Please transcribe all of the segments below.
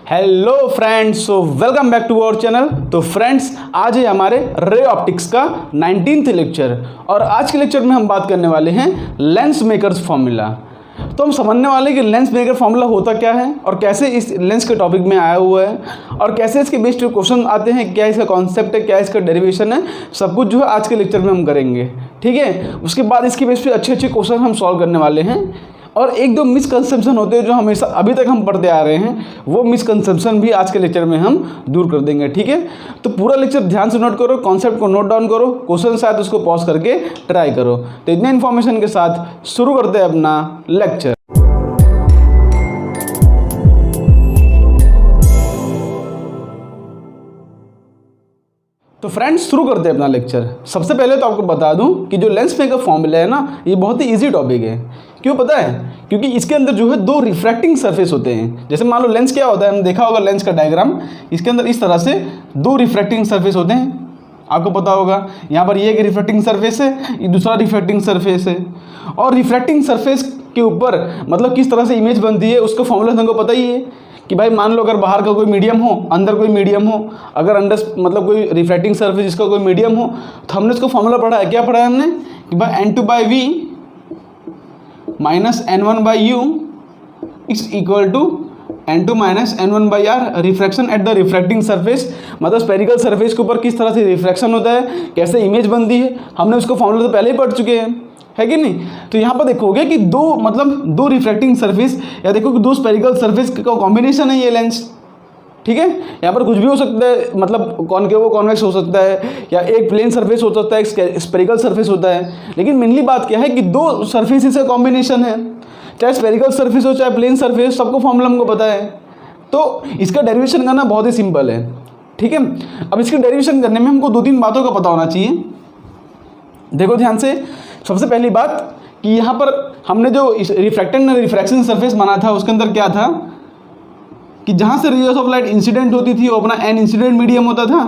Hello friends, so welcome back to our channel. तो friends, आज है हमारे रे ऑप्टिक्स का 19th लेक्चर और आज के लेक्चर में हम बात करने वाले हैं लेंस मेकर्स फॉर्मूला। तो हम समझने वाले हैं कि लेंस मेकर फॉर्मूला होता क्या है और कैसे इस लेंस के टॉपिक में आया हुआ है और कैसे इसके बेस्ड क्वेश्चन आते हैं, क्या इसका कॉन्सेप्ट है, क्या इसका डेरिवेशन है, सब कुछ जो है आज के लेक्चर में हम करेंगे। ठीक है, उसके बाद इसके बेस्ड पे अच्छे अच्छे क्वेश्चन हम सॉल्व करने वाले हैं और एक दो मिसकंसेप्शन होते हैं जो हमेशा अभी तक हम पढ़ते आ रहे हैं, वो मिसकंसेप्शन भी आज के लेक्चर में हम दूर कर देंगे। ठीक है, तो पूरा लेक्चर ध्यान से नोट करो, कॉन्सेप्ट को नोट डाउन करो, क्वेश्चन शायद उसको पॉज करके ट्राई करो। तो इतने इन्फॉर्मेशन के साथ शुरू करते हैं अपना लेक्चर। तो फ्रेंड्स, शुरू करते हैं अपना लेक्चर। सबसे पहले तो आपको बता दूं कि जो लेंस मेकर फॉर्मूला है ना, ये बहुत ही इजी टॉपिक है। क्यों पता है? क्योंकि इसके अंदर जो है दो रिफ्रैक्टिंग सरफेस होते हैं। जैसे मान लो लेंस क्या होता है, हमने देखा होगा लेंस का डायग्राम, इसके अंदर इस तरह से दो रिफ्रैक्टिंग सरफेस होते हैं, आपको पता होगा। यहाँ पर ये एक रिफ्रैक्टिंग सरफेस है, ये दूसरा रिफ्रैक्टिंग सरफेस है। और रिफ्रैक्टिंग सरफेस के ऊपर मतलब किस तरह से इमेज बनती है उसका फॉर्मूला तुमको पता ही है कि भाई मान लो अगर बाहर का कोई मीडियम हो, अंदर कोई मीडियम हो, अगर अंदर मतलब कोई रिफ्रैक्टिंग सरफेस जिसका कोई मीडियम हो, तो हमने इसको फॉर्मूला पढ़ा है। क्या पढ़ा है हमने कि भाई n2/v minus n1/u is equal to n2 minus n1/r refraction at the refracting surface. मतलब स्पेरिकल सरफेस के ऊपर किस तरह से रिफ्रैक्शन होता है, कैसे इमेज बनती है, हमने उसको फॉर्मूला तो पहले ही पढ़ चुके हैं, है कि नहीं। तो यहाँ पर देखोगे कि दो रिफ्रैक्टिंग सरफेस या देखो कि दो स्पेरिकल सरफेस का कॉम्बिनेशन है ये लेंस। ठीक है, यहाँ पर कुछ भी हो सकता है, मतलब कॉनकेव कॉन्वेक्स हो सकता है या एक प्लेन सरफेस हो सकता है, एक स्पेरिकल सरफेस होता है। लेकिन मेनली बात क्या है कि दो सरफेसेस का कॉम्बिनेशन है, चाहे स्पेरिकल सरफेस हो चाहे प्लेन सरफेस, सबको फॉर्मूला हमको पता है। तो इसका डेरिवेशन करना बहुत ही सिंपल है। ठीक है, अब इसके डेरिवेशन करने में हमको दो तीन बातों का पता होना चाहिए। देखो ध्यान से, सबसे पहली बात कि यहाँ पर हमने जो रिफ्रैक्टेड रिफ्रैक्शन सरफेस माना था उसके अंदर क्या था कि जहाँ से रेज ऑफ लाइट इंसिडेंट होती थी वो अपना एन इंसिडेंट मीडियम होता था।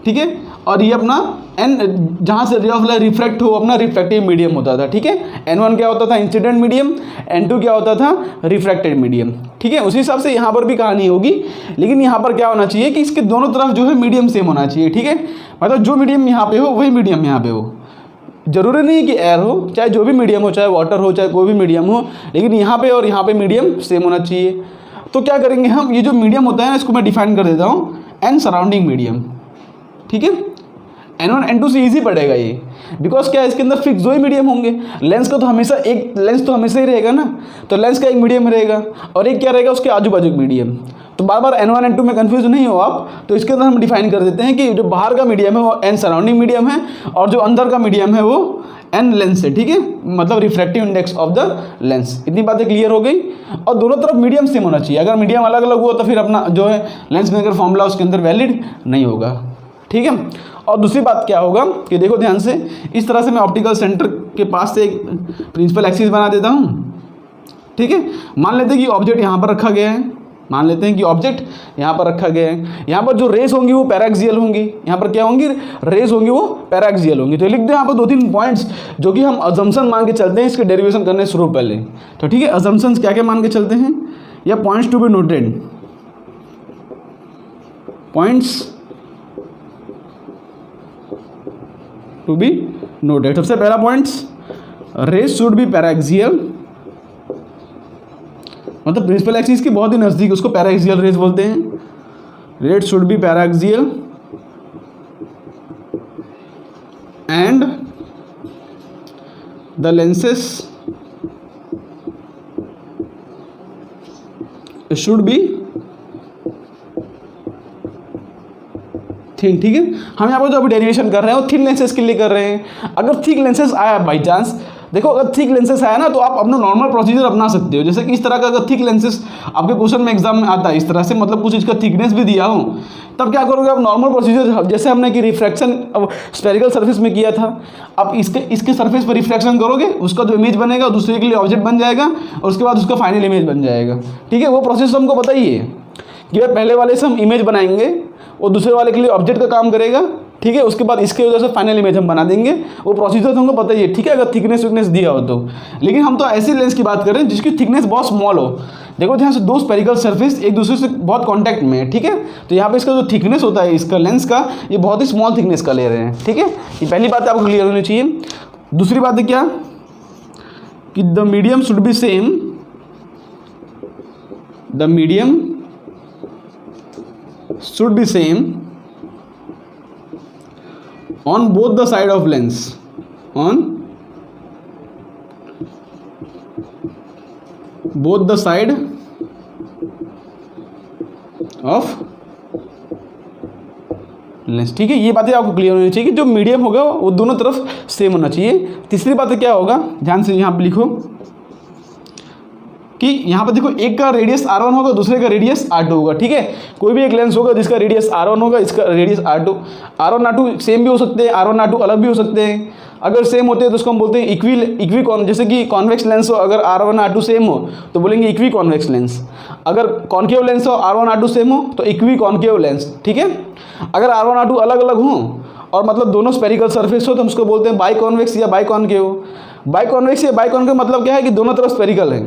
ठीक है, और ये अपना एन जहाँ से रे ऑफ लाइट रिफ्रैक्ट हो अपना रिफ्रैक्टिव मीडियम होता था। ठीक है, n1 क्या होता था, इंसिडेंट मीडियम, n2 क्या होता था, रिफ्रैक्टेड मीडियम। ठीक है, उसी हिसाब से यहाँ पर भी कहानी होगी, लेकिन यहाँ पर क्या होना चाहिए कि इसके दोनों तरफ जो है मीडियम सेम होना चाहिए। ठीक है, मतलब जो मीडियम यहाँ पे हो वही मीडियम यहाँ पे हो। जरूरी नहीं है कि एयर हो, चाहे जो भी मीडियम हो, चाहे वाटर हो, चाहे कोई भी मीडियम हो, लेकिन यहाँ पे और यहाँ पे मीडियम सेम होना चाहिए। तो क्या करेंगे हम, ये जो मीडियम होता है ना, इसको मैं डिफाइन कर देता हूँ एन सराउंडिंग मीडियम। ठीक है, n1 n2 से इजी पड़ेगा ये, बिकॉज क्या है इसके अंदर फिक्स दो ही मीडियम होंगे। लेंस का तो हमेशा एक लेंस तो हमेशा ही रहेगा ना, तो लेंस का एक मीडियम रहेगा और एक क्या रहेगा उसके आजू बाजू मीडियम। तो बार बार n1 n2 में कंफ्यूज नहीं हो आप। तो इसके अंदर हम डिफाइन कर देते हैं कि जो बाहर का मीडियम है वो n सराउंडिंग मीडियम है और जो अंदर का मीडियम है वो n लेंस है। ठीक है, मतलब refractive index of the lens. इतनी बातें क्लियर हो गई। और दोनों तरफ मीडियम सेम होना चाहिए। अगर मीडियम अलग अलग हुआ तो फिर अपना जो है लेंस मेकर फॉर्मूला उसके अंदर वैलिड नहीं होगा। ठीक है, और दूसरी बात क्या होगा कि देखो ध्यान से, इस तरह से मैं ऑप्टिकल सेंटर के पास से एक प्रिंसिपल एक्सिस बना देता हूँ। ठीक है, मान लेते हैं कि ऑब्जेक्ट यहाँ पर रखा गया है, मान लेते हैं कि ऑब्जेक्ट यहाँ पर रखा गया है। यहाँ पर जो रेस होंगी वो पैराक्सियल होंगी, यहाँ पर क्या होंगी, रेस होंगी वो पैराक्सियल होंगी। तो लिख दो यहाँ पर दो तीन पॉइंट्स जो कि हम अजम्पशन मान के चलते हैं इसके डेरिवेशन करने शुरू पहले। तो ठीक है, अजम्पशंस क्या क्या मान के चलते हैं या points to be noted, points to be noted. सबसे पहला points, rays should be paraxial, मतलब प्रिंसिपल एक्सिस के बहुत ही नज़दीक, उसको पैराक्सियल रेस बोलते हैं। Rays should be paraxial and the lenses should be thin. ठीक है, हम यहाँ पर जो अभी डेरिवेशन कर रहे हैं वो थिन लेंसेज के लिए कर रहे हैं। अगर थिक लेंसेज आया बाई चांस, देखो अगर थिक लेंसेज आया ना तो आप अपना नॉर्मल प्रोसीजर अपना सकते हो। जैसे कि इस तरह का अगर थिक लेंसेज आपके क्वेश्चन में एग्जाम में आता है इस तरह से, मतलब कुछ इसका थिकनेस भी दिया हो, तब क्या करोगे आप, नॉर्मल प्रोसीजर जैसे हमने कि रिफ्रैक्शन अब स्पेरिकल सरफेस में किया था, अब इसके सरफेस पर रिफ्रैक्शन करोगे, उसका जो इमेज बनेगा दूसरे के लिए ऑब्जेक्ट बन जाएगा और उसके बाद उसका फाइनल इमेज बन जाएगा। ठीक है, वो प्रोसेस हमको पता ही है कि भाई पहले वाले से हम इमेज बनाएंगे, वो दूसरे वाले के लिए ऑब्जेक्ट का काम करेगा। ठीक है। उसके बाद इसके वजह से फाइनल इमेज हम बना देंगे, वो प्रोसीजर हमको पता ही है, ठीक है, अगर थिकनेस विकनेस दिया हो तो। लेकिन हम तो ऐसी लेंस की बात करें जिसकी थिकनेस बहुत स्मॉल हो। देखो ध्यान से, दो स्पेरिकल सरफेस एक दूसरे से बहुत कांटेक्ट में है, ठीक है, तो यहाँ पे इसका जो थिकनेस होता है इसका लेंस का, ये बहुत ही स्मॉल थिकनेस का ले रहे हैं, ठीक है। ये पहली बात आपको क्लियर होनी चाहिए। दूसरी बात है क्या कि the medium should be same, the medium should be same on both the side of lens, on both the side of lens, ठीक है। ये बातें आपको क्लियर होनी चाहिए कि जो मीडियम होगा वो दोनों तरफ सेम होना चाहिए। तीसरी बात क्या होगा, ध्यान से यहाँ पे लिखो कि यहाँ पर देखो, एक का रेडियस R1 होगा, दूसरे का रेडियस R2 होगा, ठीक है। कोई भी एक लेंस होगा जिसका रेडियस R1 होगा, इसका radius R2, R1 R2 same भी हो सकते हैं, R1 R2 अलग भी हो सकते हैं। अगर सेम होते हैं तो उसको हम बोलते हैं इक्वी जैसे कि कॉन्वेक्स लेंस हो, अगर R1 R2 सेम हो तो बोलेंगे इक्वी कॉन्वेक्स लेंस। अगर कॉन्केव लेंस हो, R1 R2 सेम हो तो इक्वी कॉन्केव लेंस, ठीक है। अगर R1 R2 अलग अलग हो और मतलब दोनों स्पेरिकल सरफेस हो तो हम उसको बोलते हैं बाई कॉन्वेक्स या बाई कॉन्केव। बाई कॉन्वेक्स या बाई कॉन्केव मतलब क्या है कि दोनों तरफ स्पेरिकल है।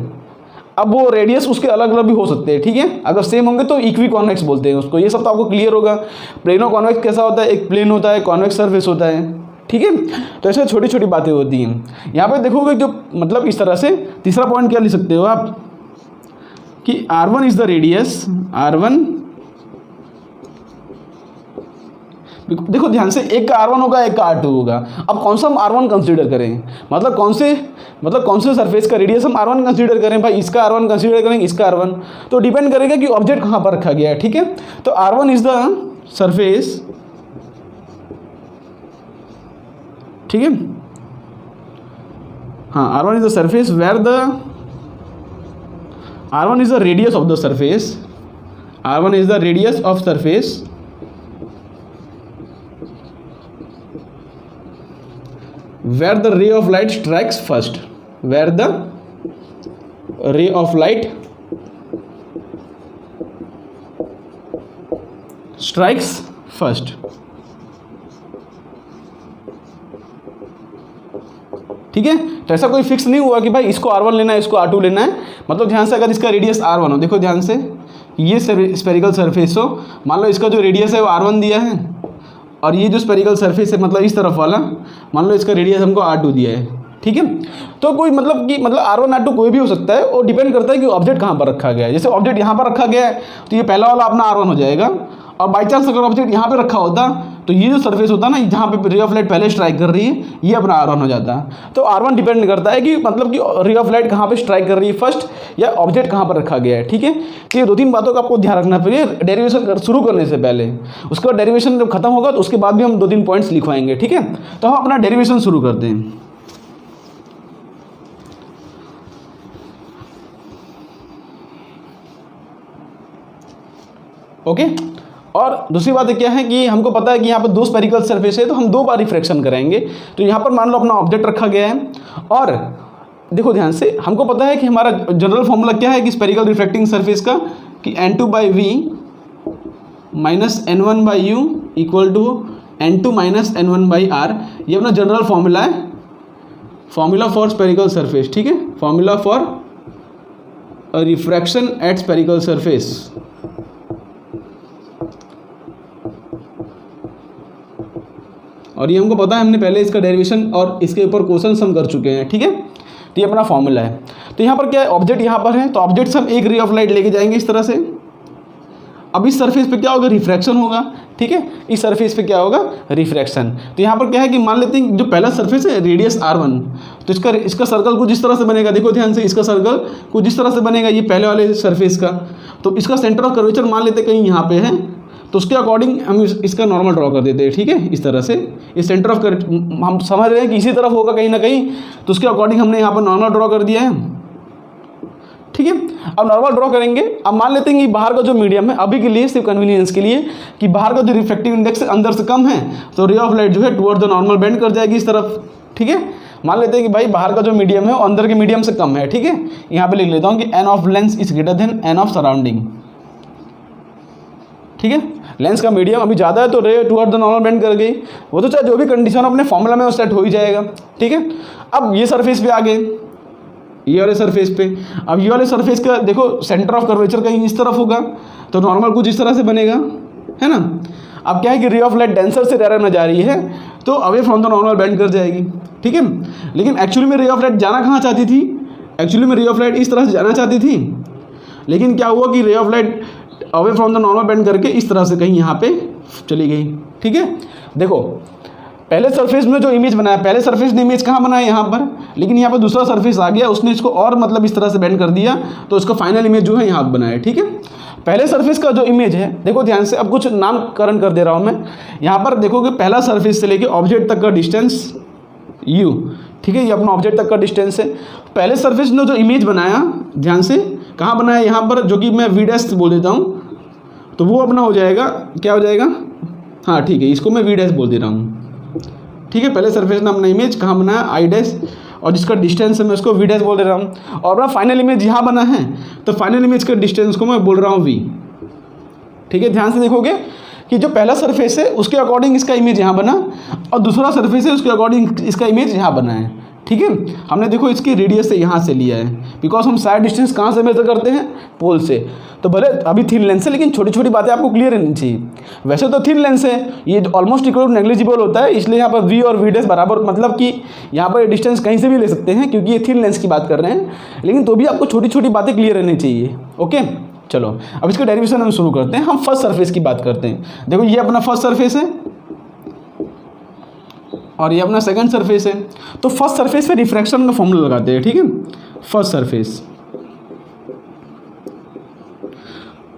अब वो रेडियस उसके अलग अलग भी हो सकते हैं, ठीक है। अगर सेम होंगे तो इक्वी कॉन्वेक्स बोलते हैं उसको। ये सब तो आपको क्लियर होगा। प्लेनो कॉन्वेक्स कैसा होता है, एक प्लेन होता है, कॉन्वेक्स सरफेस होता है, ठीक है। तो ऐसे छोटी छोटी बातें होती हैं। यहाँ पे देखोगे जो मतलब इस तरह से तीसरा पॉइंट क्या लिख सकते हो आप कि R1 is the radius, R1 देखो ध्यान से, एक का R1 होगा, एक का R2 होगा। अब कौन सा हम R1 कंसीडर करें, मतलब कौन से सरफेस का रेडियस हम R1 कंसीडर करें, भाई इसका R1 कंसीडर करेंगे, इसका R1, तो डिपेंड करेगा कि ऑब्जेक्ट कहाँ पर रखा गया है, ठीक है। तो R1 इज द सरफेस, ठीक है, हाँ, R1 is the surface where the R1 is the radius of the surface, R1 is the radius of surface where the ray of light strikes first, where the ray of light strikes first, ठीक है। तो ऐसा कोई fix नहीं हुआ कि भाई इसको R1 लेना है, इसको R2 लेना है। मतलब ध्यान से, अगर इसका रेडियस R1 हो, देखो ध्यान से, ये स्पेरिकल सरफेस हो, मान लो इसका जो रेडियस है वो R1 दिया है और ये जो स्पेरिकल सरफेस है मतलब इस तरफ वाला, मान लो इसका रेडियस हमको R2 दिया है, ठीक है। तो कोई मतलब R1 R2 कोई भी हो सकता है, और डिपेंड करता है कि ऑब्जेक्ट कहाँ पर रखा गया है। जैसे ऑब्जेक्ट यहाँ पर रखा गया है तो ये पहला वाला अपना R1 हो जाएगा, और बाई चांस अगर ऑब्जेक्ट यहाँ पे रखा होता तो ये जो सरफेस होता ना, जहाँ पे रे ऑफ लाइट पहले स्ट्राइक कर रही है, ये अपना R1 हो जाता। तो R1 डिपेंड करता है कि मतलब कि रे ऑफ लाइट कहाँ पे स्ट्राइक कर रही है फर्स्ट, या ऑब्जेक्ट कहाँ पर रखा गया है, ठीक है। तो ये दो तीन बातों का आपको ध्यान रखना पड़ेगा डेरिवेशन शुरू करने से पहले। उसके बाद डेरिवेशन जब खत्म होगा तो उसके बाद भी हम दो तीन पॉइंट्स लिखवाएंगे, ठीक है। तो हम अपना डेरिवेशन शुरू करते हैं। ओके, और दूसरी बात क्या है कि हमको पता है कि यहाँ पर दो स्पेरिकल सरफेस है, तो हम दो बार रिफ्रैक्शन करेंगे। तो यहाँ पर मान लो अपना ऑब्जेक्ट रखा गया है, और देखो ध्यान से, हमको पता है कि हमारा जनरल फॉर्मूला क्या है कि स्पेरिकल रिफ्रैक्टिंग सरफेस का, कि N2/V minus N1/U equal to N2 minus N1/R। ये अपना जनरल फॉर्मूला है, फॉर्मूला फॉर स्पेरिकल सरफेस, ठीक है, formula for refraction at spherical surface. और ये हमको पता है, हमने पहले इसका डेरिवेशन और इसके ऊपर क्वेश्चंस हम कर चुके हैं, ठीक है। तो ये अपना फॉर्मूला है। तो यहाँ पर क्या है, ऑब्जेक्ट यहाँ पर है, तो ऑब्जेक्ट से हम एक रे ऑफ लाइट लेके जाएंगे इस तरह से। अब इस सरफेस पे क्या होगा, रिफ्रैक्शन होगा, ठीक है। इस सरफेस पे क्या होगा, रिफ्रैक्शन। तो यहाँ पर क्या है कि मान लेते हैं जो पहला सरफेस है रेडियस R1, तो इसका सर्कल कुछ इस तरह से बनेगा। देखो ध्यान से, इसका सर्कल कुछ इस तरह से बनेगा, ये पहले वाले सरफेस का। तो इसका सेंटर ऑफ कर्वेचर मान लेते कहीं यहाँ पे है, तो उसके अकॉर्डिंग हम इसका नॉर्मल ड्रॉ कर देते हैं, ठीक है। इस तरह से इस सेंटर ऑफ हम समझ रहे हैं कि इसी तरफ होगा कहीं ना कहीं, तो उसके अकॉर्डिंग हमने यहाँ पर नॉर्मल ड्रॉ कर दिया है, ठीक है। अब नॉर्मल ड्रॉ करेंगे। अब मान लेते हैं कि बाहर का जो मीडियम है, अभी के लिए सिर्फ कन्वीनियंस के लिए, कि बाहर का जो रिफ्रैक्टिव इंडेक्स अंदर से कम है, तो रे ऑफ लाइट जो है टुवर्ड द नॉर्मल बेंड कर जाएगी इस तरफ, ठीक है। मान लेते हैं कि भाई बाहर का जो मीडियम है वो अंदर के मीडियम से कम है, ठीक है। यहाँ पे लिख लेता हूँ कि N of lens is greater than N of surrounding, ठीक है, लेंस का मीडियम अभी ज़्यादा है तो रे टुवर्ड द नॉर्मल बेंड कर गई, वो तो चाहे जो भी कंडीशन अपने फॉर्मूला में वो सेट हो ही जाएगा। ठीक है, अब ये सरफेस पे आ गए, ये वाले सरफेस पे। अब ये वाले सरफेस का देखो सेंटर ऑफ कर्वेचर कहीं इस तरफ होगा तो नॉर्मल कुछ इस तरह से बनेगा, है ना। अब क्या है कि रे ऑफ लाइट डेंसर से रेयर में जा रही है तो away from the normal bend कर जाएगी। ठीक है, लेकिन एक्चुअली में रे ऑफ लाइट जाना कहाँ चाहती थी, एक्चुअली में रे ऑफ लाइट इस तरह से जाना चाहती थी, लेकिन क्या हुआ कि रे of light away from the normal bend करके इस तरह से कहीं यहाँ पे चली गई। ठीक है, देखो पहले सरफेस में जो इमेज बनाया, पहले सरफेस ने इमेज कहाँ बनाया यहाँ पर, लेकिन यहाँ पर दूसरा सरफेस आ गया, उसने इसको और मतलब इस तरह से बेंड कर दिया तो उसका फाइनल इमेज जो है यहाँ बनाया। ठीक है, पहले सरफेस का जो इमेज है देखो ध्यान से, अब कुछ नामकरण कर दे रहा हूँ मैं। यहाँ पर देखोगे पहला सरफेस से लेके ऑब्जेक्ट तक का डिस्टेंस u, ठीक है, ये अपना ऑब्जेक्ट तक का डिस्टेंस है। पहले सरफेस ने जो इमेज बनाया, ध्यान से कहाँ बनाया, यहाँ पर, जो कि मैं v' बोल देता हूँ, तो वो अपना हो जाएगा, क्या हो जाएगा, हाँ ठीक है, इसको मैं v' बोल दे रहा हूँ। ठीक है, पहले सरफेस ने अपना इमेज कहाँ बनाया i' और जिसका डिस्टेंस है मैं उसको v' बोल दे रहा हूँ, और अपना फाइनल इमेज यहाँ बना है तो फाइनल इमेज का डिस्टेंस को मैं बोल रहा हूँ v। ठीक है, ध्यान से देखोगे कि जो पहला सरफेस है उसके अकॉर्डिंग इसका इमेज यहाँ बना और दूसरा सरफेस है उसके अकॉर्डिंग इसका इमेज यहाँ बना है। ठीक है, हमने देखो इसकी रेडियस से यहाँ से लिया है, बिकॉज हम साइड डिस्टेंस कहाँ से मेजर करते हैं, पोल से। तो भले अभी थिन लेंस है लेकिन छोटी छोटी बातें आपको क्लियर रहनी चाहिए। वैसे तो थिन लेंस है, ये ऑलमोस्ट इक्वल नेग्लिजिबल होता है, इसलिए यहाँ पर v और v' बराबर, मतलब कि यहाँ पर डिस्टेंस कहीं से भी ले सकते हैं क्योंकि ये थिन लेंस की बात कर रहे हैं, लेकिन तो भी आपको छोटी छोटी बातें क्लियर रहनी चाहिए। ओके, चलो अब इसका डेरिवेशन हम शुरू करते हैं। हम फर्स्ट सरफेस की बात करते हैं। देखो ये अपना फर्स्ट सरफेस है और ये अपना सेकंड सरफेस है। तो फर्स्ट सरफेस पे रिफ्रैक्शन का फॉर्मूला लगाते हैं। ठीक है, फर्स्ट सरफेस।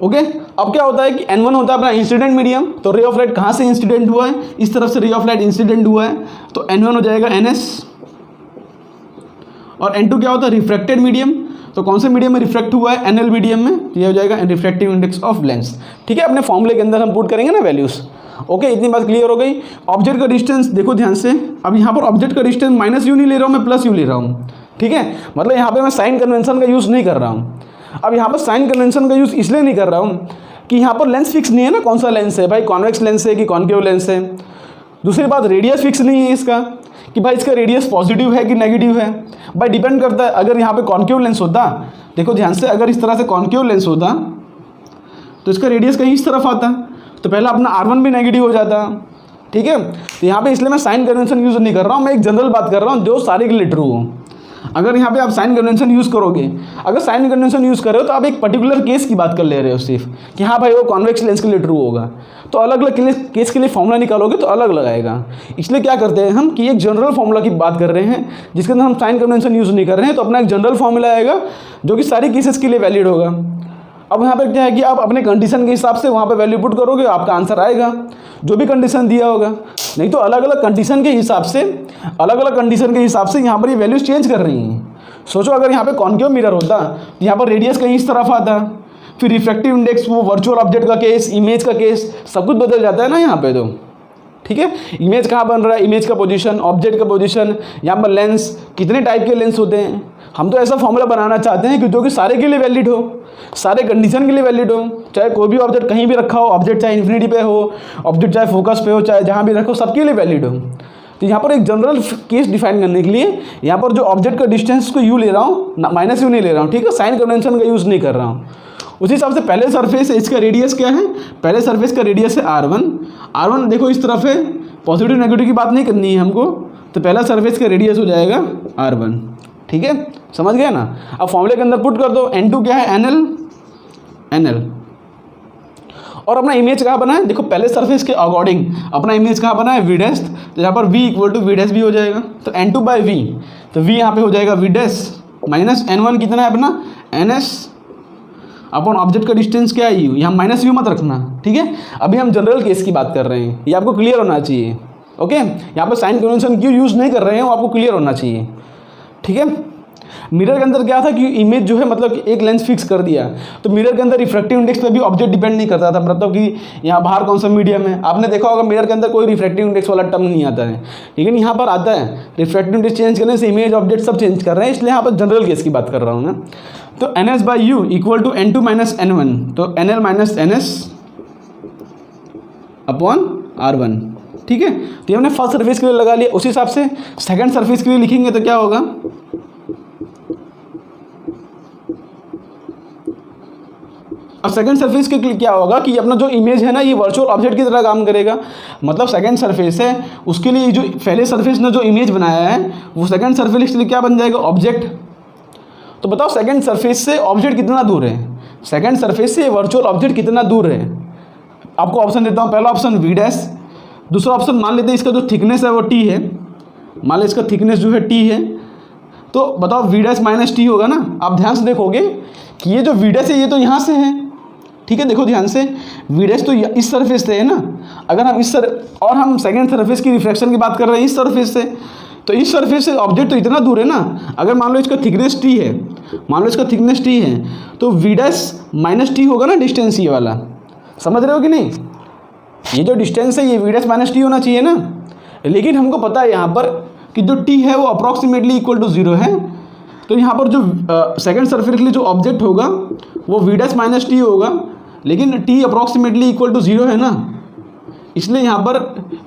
ओके, अब क्या होता है कि n1 होता है अपना इंसिडेंट मीडियम, तो रे ऑफ लाइट कहाँ से इंसिडेंट हुआ है, इस तरफ से रे ऑफ लाइट इंसिडेंट हुआ है, तो n1 हो जाएगा ns। और n2 क्या होता है, रिफ्रैक्टेड मीडियम, तो कौन से मीडियम में रिफ्रैक्ट हुआ है, nl मीडियम में, ये हो जाएगा रिफ्रैक्टिव इंडेक्स ऑफ लेंस। ठीक है, अपने फॉर्मूले के अंदर हम पुट करेंगे ना वैल्यूज। ओके, इतनी बात क्लियर हो गई। ऑब्जेक्ट का डिस्टेंस देखो ध्यान से, अब यहाँ पर ऑब्जेक्ट का डिस्टेंस -u नहीं ले रहा हूँ मैं, +u ले रहा हूँ। ठीक है, मतलब यहाँ पे मैं साइन कन्वेंशन का यूज़ नहीं कर रहा हूँ। अब यहाँ पर साइन कन्वेंशन का यूज़ इसलिए नहीं कर रहा हूँ कि यहाँ पर लेंस फिक्स नहीं है ना, कौन सा लेंस है भाई, कॉन्वेक्स लेंस है कि कॉन्केव लेंस है। दूसरी बात, रेडियस फिक्स नहीं है इसका कि भाई इसका रेडियस पॉजिटिव है कि नेगेटिव है, भाई डिपेंड करता है। अगर यहाँ पे कॉन्केव लेंस होता, देखो ध्यान से, अगर इस तरह से कॉन्केव लेंस होता तो इसका रेडियस कहीं इस तरफ आता तो पहला अपना R1 भी नेगेटिव हो जाता। ठीक है, तो यहाँ पे इसलिए मैं साइन कन्वेंशन यूज़ नहीं कर रहा हूँ, मैं एक जनरल बात कर रहा हूँ जो सारे के लिए ट्रू हो। अगर यहाँ पे आप साइन कन्वेंशन यूज़ करोगे, अगर साइन कन्वेंशन यूज़ कर रहे हो तो आप एक पर्टिकुलर केस की बात कर ले रहे हो सिर्फ कि हाँ भाई वो कॉन्वेक्स लेंस के लिए ट्रू होगा, तो अलग अलग केस के लिए फॉर्मूला निकालोगे तो अलग अलग आएगा। इसलिए क्या करते हैं हम कि एक जनरल फॉर्मूला की बात कर रहे हैं जिसके अंदर हम साइन कन्वेंशन यूज़ नहीं कर रहे हैं, तो अपना एक जनरल फॉर्मूला आएगा जो कि सारी केसेस के लिए वैलिड होगा। अब यहाँ पर क्या है कि आप अपने कंडीशन के हिसाब से वहाँ पे वैल्यू पुट करोगे, आपका आंसर आएगा जो भी कंडीशन दिया होगा। नहीं तो अलग अलग कंडीशन के हिसाब से, यहाँ पर ये वैल्यूज चेंज कर रही हैं। सोचो अगर यहाँ पे कॉन्केव मिरर होता तो यहाँ पर रेडियस कहीं इस तरफ आता, फिर रिफ्रैक्टिव इंडेक्स, वो वर्चुअल ऑब्जेक्ट का केस, इमेज का केस, सब कुछ बदल जाता है ना यहाँ पे। तो ठीक है, इमेज कहाँ बन रहा है, इमेज का पोजीशन, ऑब्जेक्ट का पोजीशन, यहाँ पर लेंस, कितने टाइप के लेंस होते हैं। हम तो ऐसा फॉर्मूला बनाना चाहते हैं कि जो कि सारे के लिए वैलिड हो, सारे कंडीशन के लिए वैलिड हो, चाहे कोई भी ऑब्जेक्ट कहीं भी रखा हो, ऑब्जेक्ट चाहे इन्फिनिटी पे हो, ऑब्जेक्ट चाहे फोकस पे हो, चाहे जहाँ भी रखो, सबके लिए वैलिड हो। तो यहाँ पर एक जनरल केस डिफाइन करने के लिए यहाँ पर जो ऑब्जेक्ट का डिस्टेंस को u ले रहा हूँ, -u नहीं ले रहा हूँ। ठीक है, साइन कन्वेंशन का यूज़ नहीं कर रहा हूँ। उसी हिसाब से पहले सरफेस है, इसका रेडियस क्या है, पहले सरफेस का रेडियस है R1 देखो इस तरफ है, पॉजिटिव नेगेटिव की बात नहीं करनी है हमको, तो पहला सरफेस का रेडियस हो जाएगा R1। ठीक है, समझ गया ना। अब फॉर्मूले के अंदर पुट कर दो, n2 क्या है, nl, और अपना इमेज कहाँ बना है, देखो पहले सरफेस के अकॉर्डिंग अपना इमेज कहाँ बना है, v', तो यहाँ पर v = v' भी हो जाएगा, तो n2/v, तो v यहाँ पे हो जाएगा v' माइनस n1 कितना है अपना ns अपन ऑब्जेक्ट का डिस्टेंस क्या है u, यहाँ -u मत रखना। ठीक है, अभी हम जनरल केस की बात कर रहे हैं, ये आपको क्लियर होना चाहिए। ओके, यहाँ पर साइन कन्वेंशन क्यों यूज़ नहीं कर रहे हैं वो आपको क्लियर होना चाहिए। ठीक है, मिरर के अंदर क्या था कि इमेज जो है मतलब कि एक लेंस फिक्स कर दिया, तो मिरर के अंदर रिफ्रैक्टिव इंडेक्स पे भी ऑब्जेक्ट डिपेंड नहीं करता था, मतलब कि यहाँ बाहर कौन सा मीडियम है। आपने देखा होगा मिरर के अंदर कोई रिफ्रैक्टिव इंडेक्स वाला टर्म नहीं आता है, लेकिन यहाँ पर आता है। रिफ्रैक्टिव इंडेक्स चेंज करने से इमेज ऑब्जेक्ट सब चेंज कर रहे हैं, इसलिए यहाँ पर जनरल केस की बात कर रहा हूँ मैं। तो ns/u = n2 - n1, तो nl - ns अपॉन R1, ठीक है। तो ये हमने फर्स्ट सरफेस के लिए लगा लिया। उसी हिसाब से सेकंड सरफेस के लिए लिखेंगे तो क्या होगा, अब सेकंड सरफेस के लिए क्या होगा कि अपना जो इमेज है ना ये वर्चुअल ऑब्जेक्ट की तरह काम करेगा। मतलब सेकंड सरफेस है उसके लिए जो पहले सरफेस ने जो इमेज बनाया है वो सेकंड सरफेस के लिए क्या बन जाएगा, ऑब्जेक्ट। तो बताओ सेकंड सरफेस से ऑब्जेक्ट कितना दूर है, सेकंड सरफेस से वर्चुअल ऑब्जेक्ट कितना दूर है। आपको ऑप्शन देता हूँ, पहला ऑप्शन v डैश, दूसरा ऑप्शन मान लेते हैं इसका जो थिकनेस है वो t है, मान लें इसका थिकनेस जो है t है। तो बताओ v डैश माइनस टी होगा ना। आप ध्यान से देखोगे कि ये जो v डैश है ये तो यहाँ से है, ठीक है। देखो ध्यान से, v डैश तो इस सरफेस से है ना। अगर हम और हम सेकंड सरफेस की रिफ्लेक्शन की बात कर रहे हैं इस सरफेस से, तो इस सरफेस से ऑब्जेक्ट तो इतना दूर है ना। अगर मान लो इसका थिकनेस t है, मान लो इसका थिकनेस t है, तो v डैश माइनस टी होगा ना डिस्टेंस ये वाला। समझ रहे हो कि नहीं, ये जो डिस्टेंस है ये v डैश माइनस टी होना चाहिए ना। लेकिन हमको पता है यहाँ पर कि जो t है वो अप्रॉक्सीमेटली इक्वल टू 0 है। तो यहाँ पर जो सेकंड सरफेस के लिए जो ऑब्जेक्ट होगा वो v डैश माइनस टी होगा, लेकिन t अप्रॉक्सीमेटली इक्वल टू 0 है ना, इसलिए यहाँ पर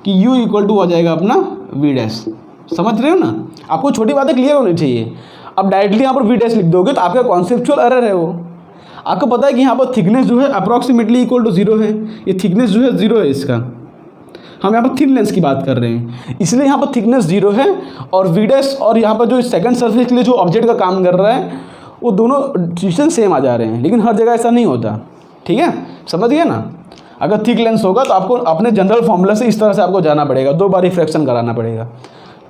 कि u इक्वल टू हो जाएगा अपना v डैश। समझ रहे हो ना, आपको छोटी बातें क्लियर होनी चाहिए। अब डायरेक्टली यहाँ पर v डैश लिख दोगे तो आपका कॉन्सेप्चुअल एरर है वो। आपको पता है कि यहाँ पर थिकनेस जो है अप्रॉक्सीमेटली इक्वल टू 0 है, ये थिकनेस जो है 0 है इसका। हम यहाँ पर थिन लेंस की बात कर रहे हैं, इसलिए यहाँ पर थिकनेस 0 है और v डैश और यहाँ पर जो सेकंड सरफेस के लिए जो ऑब्जेक्ट का काम कर रहा है वो दोनों डिस्टेंस सेम आ जा रहे हैं। लेकिन हर जगह ऐसा नहीं होता, ठीक है, समझ गए ना। अगर थिक लेंस होगा तो आपको अपने जनरल फॉर्मूला से इस तरह से आपको जाना पड़ेगा, 2 बार रिफ्रैक्शन कराना पड़ेगा।